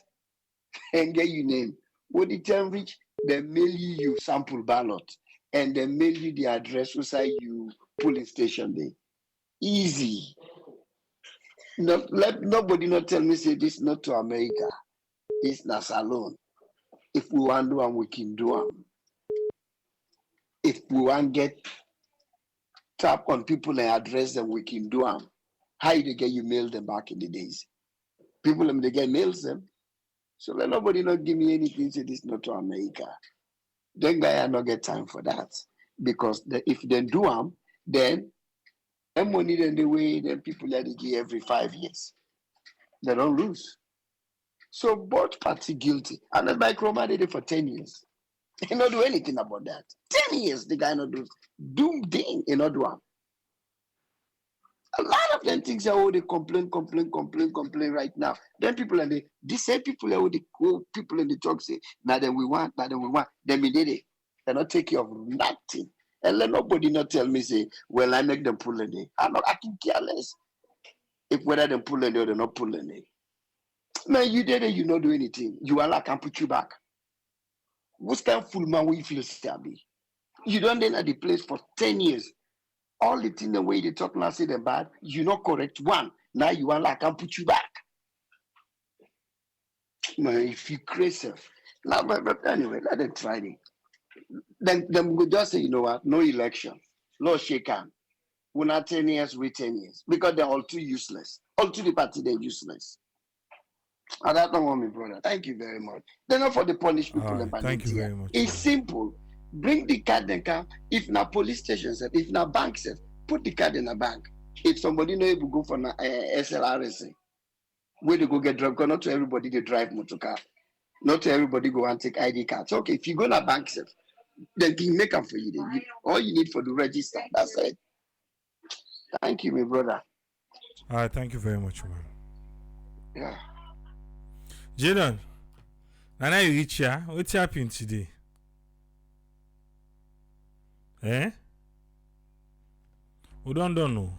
and get your name. When the time reach, they mail you sample ballot and they mail you the address inside you polling station there. Easy. Let nobody not tell me say this not to America. It's not alone. If we want to do them, we can do them. If we want to get tap on people and address them, we can do them. How they get you mail them back in the days? People them they get mails them. So let nobody not give me anything. Say this not to America. Then guy I not get time for that because if they do them, then and money then the way then people let it give every 5 years. They don't lose. So both party guilty. And then by Chroma did it for 10 years. He not do anything about that. 10 years the guy not do doom ding he not do am. A lot of them things are all they complain right now. Then people and they same people are the people in the talk say, now then we want. Then we did it. They not take care of nothing. And let nobody not tell me say, well, I make them pull in it. I can care less. If whether they pull in it or they not pull in it. Man, you did it, you not do anything. You are like, I can put you back. What kind of fool man will you feel stabby? You don't then at the place for 10 years. All the thing the way they talk now say them bad, you not correct one. Now you are like, I can put you back. Man, if you crazy. Now, but anyway, let them try it. Then we just say, you know what, no election. No shake hand. We're not 10 years, wait 10 years. Because they're all too useless. All to the party, they're useless. And that's not what me, brother. Thank you very much. They're not for the punish people and thank you very much. It's simple. Bring the card then come. If na police station said, if na bank said, put the card in a bank. If somebody no able go for SLRSA, where they go get drug, because not to everybody they drive motor car. Not to everybody go and take ID cards. Okay, if you go to bank said, then can make them for you. Then all you need for the register. That's it. Thank you, my brother. All right, thank you very much, man. Yeah. Jaden, and I reach here. What's happening today? Eh? We don't know.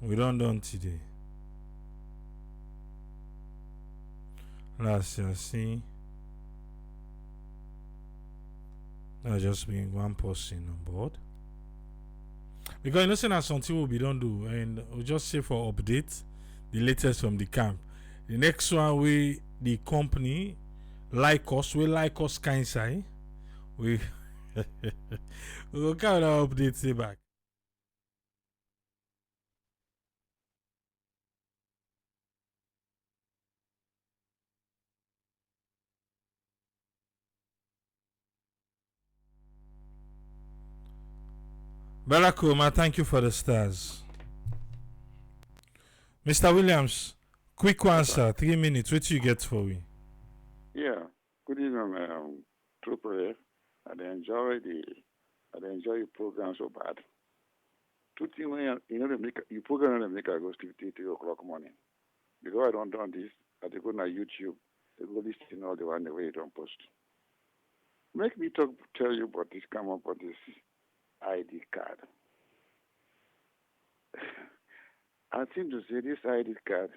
We don't know today. Let's see. I'll just bring one person on board. Because you know, saying that something will be done do, and we'll just say for update the latest from the camp. The next one we the company like us kind side. We will kind of update say back. Barakuma, thank you for the stars. Mr. Williams, quick answer, 3 minutes. What you get for me? Yeah, good evening, True Prayer. I enjoy your program so bad. Two things when you program them make I go sleep till 3:00 morning. Because I don't do this, I go on YouTube, they go listen all the one the way you don't post. Make me tell you about this, come up with this ID card. I seem to say this ID card,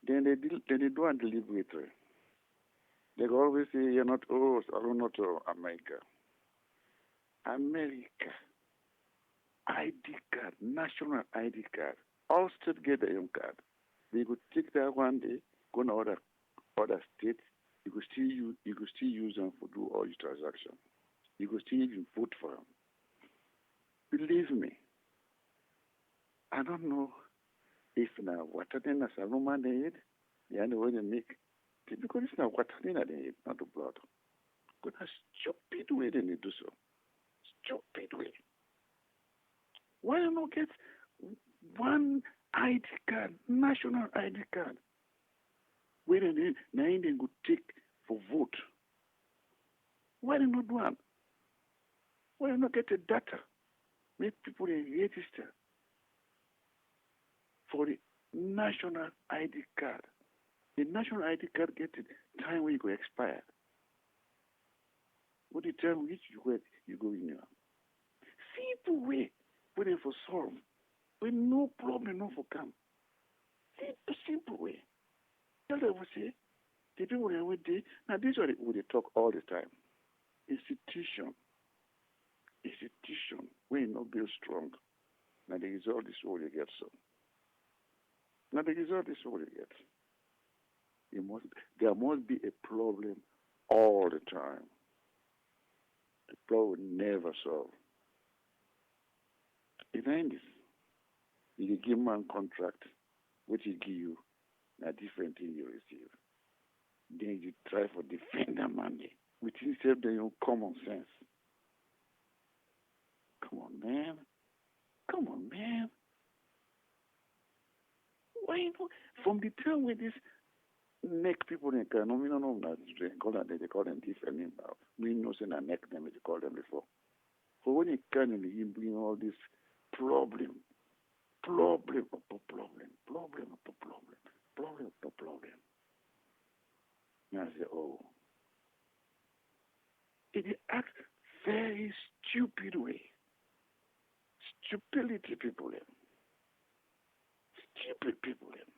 then they do and deliver it. They always say you're not I'm not to America. America, ID card, national ID card. All states get their own card. They could take that one day, go to other states. You could still use them for do all your transactions. You could still even vote for them. Believe me, I don't know if now water then as a Roman they eat, the only way they make because it's not water then they eat, not the blood. But a stupid way they do so. Stupid way. Why not get one ID card, national ID card, where they could take for vote? Why not one? Why not get the data? Make people register for the national ID card. The national ID card get the time when you go expire. What the time which you go in your simple way where they for solve. With no problem, no for come. Simple way. Tell them we say, the people that we did, now this is what they talk all the time. Institution, we not build strong. Now the result is what you get so. Now the result is what you get. There must be a problem all the time. The problem never solved. Behind this, you give man contract, what he give you, a different thing you receive. Then you try for defend that money, which is your common sense. Come on, man. Why not? From the time where this neck people in Kano, we don't know that they call them different names now. We know saying a neck them as they call them before. So when you can you bring all this problem upon problem. And I say, oh. It acts very stupid way. Stupidity people them. Stupid people them.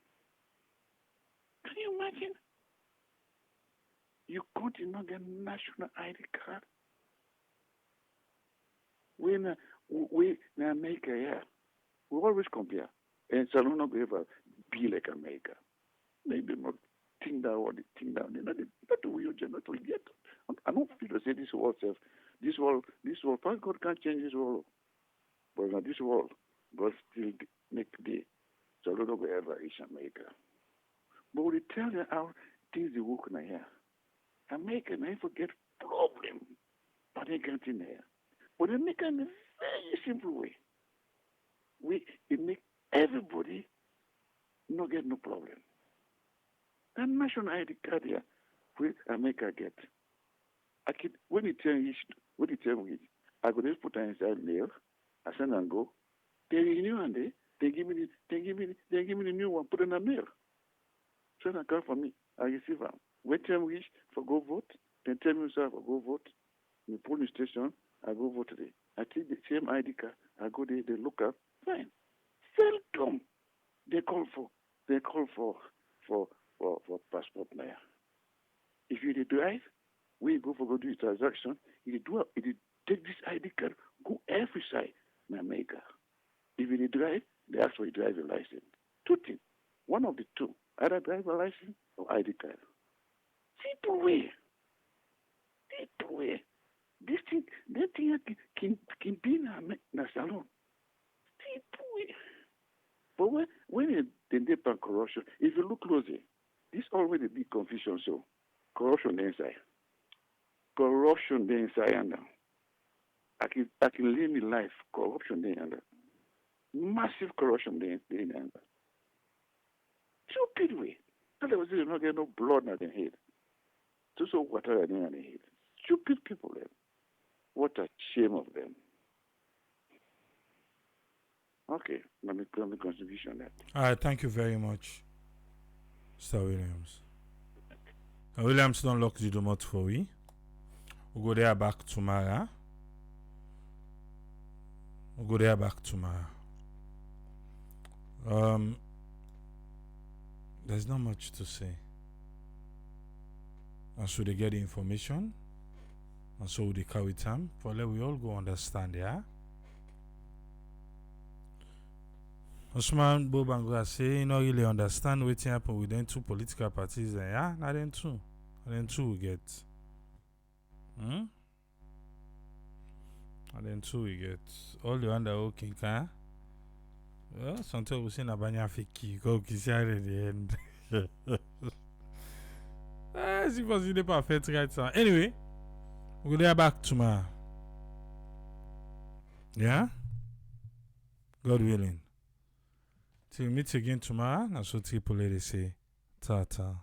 Can you imagine? You couldn't not get national ID card. We in America, yeah. We always compare. And so not going to be like America. Maybe not think that or the thing down. Not the way you not will get. I don't feel to say this world self. This world, thank God can't change this world. But not this world, God still make the so I don't know wherever is America. But we tell you how things they work in here. America, I forget problem. But they can't in there. But they make it in a very simple way. It make everybody not get no problem. That national ID card here, where America get. When you tell me, I could just put it inside mail, I send and go. They renew and they give me the new one, put in a mail. Send a card for me, I receive them. Wait time wish for go vote, then tell me sir for go vote. In the polling station, I go vote today. I take the same ID card, I go there, they look up, fine. Seldom they call for passport now. If you drive, we go for go do a transaction, you take this ID card, go every side in America. If you drive, they ask for a driver license. Two things. One of the two. Either driver license or ID card. Simple way. This thing can be in a salon. Simple way. But when they depend corruption, if you look closely, this already big confusion. So corruption inside. Corruption inside and I can live my life. Corruption under. Massive corruption under. Stupid way. Otherwise, they not get no blood in their head. So water in their head. Stupid people then. What a shame of them. Okay, let me contribution on that. All right, thank you very much, Mr. Williams. Williams don't lock the door for we. We'll go there back tomorrow. There's not much to say. And so they get the information. And so they carry time. For let we all go understand, yeah? Osman Bobango say, you know, really understand what happened with them two political parties. Yeah, not them two. Not them two we get. And then two we get. All the under okay, huh? Well, sometimes we say Nabanya Fiki, go kiss at the end. As if was the perfect right now. Anyway, we'll be back tomorrow. Yeah? God willing. Till we meet again tomorrow, that's what people say. Ta ta.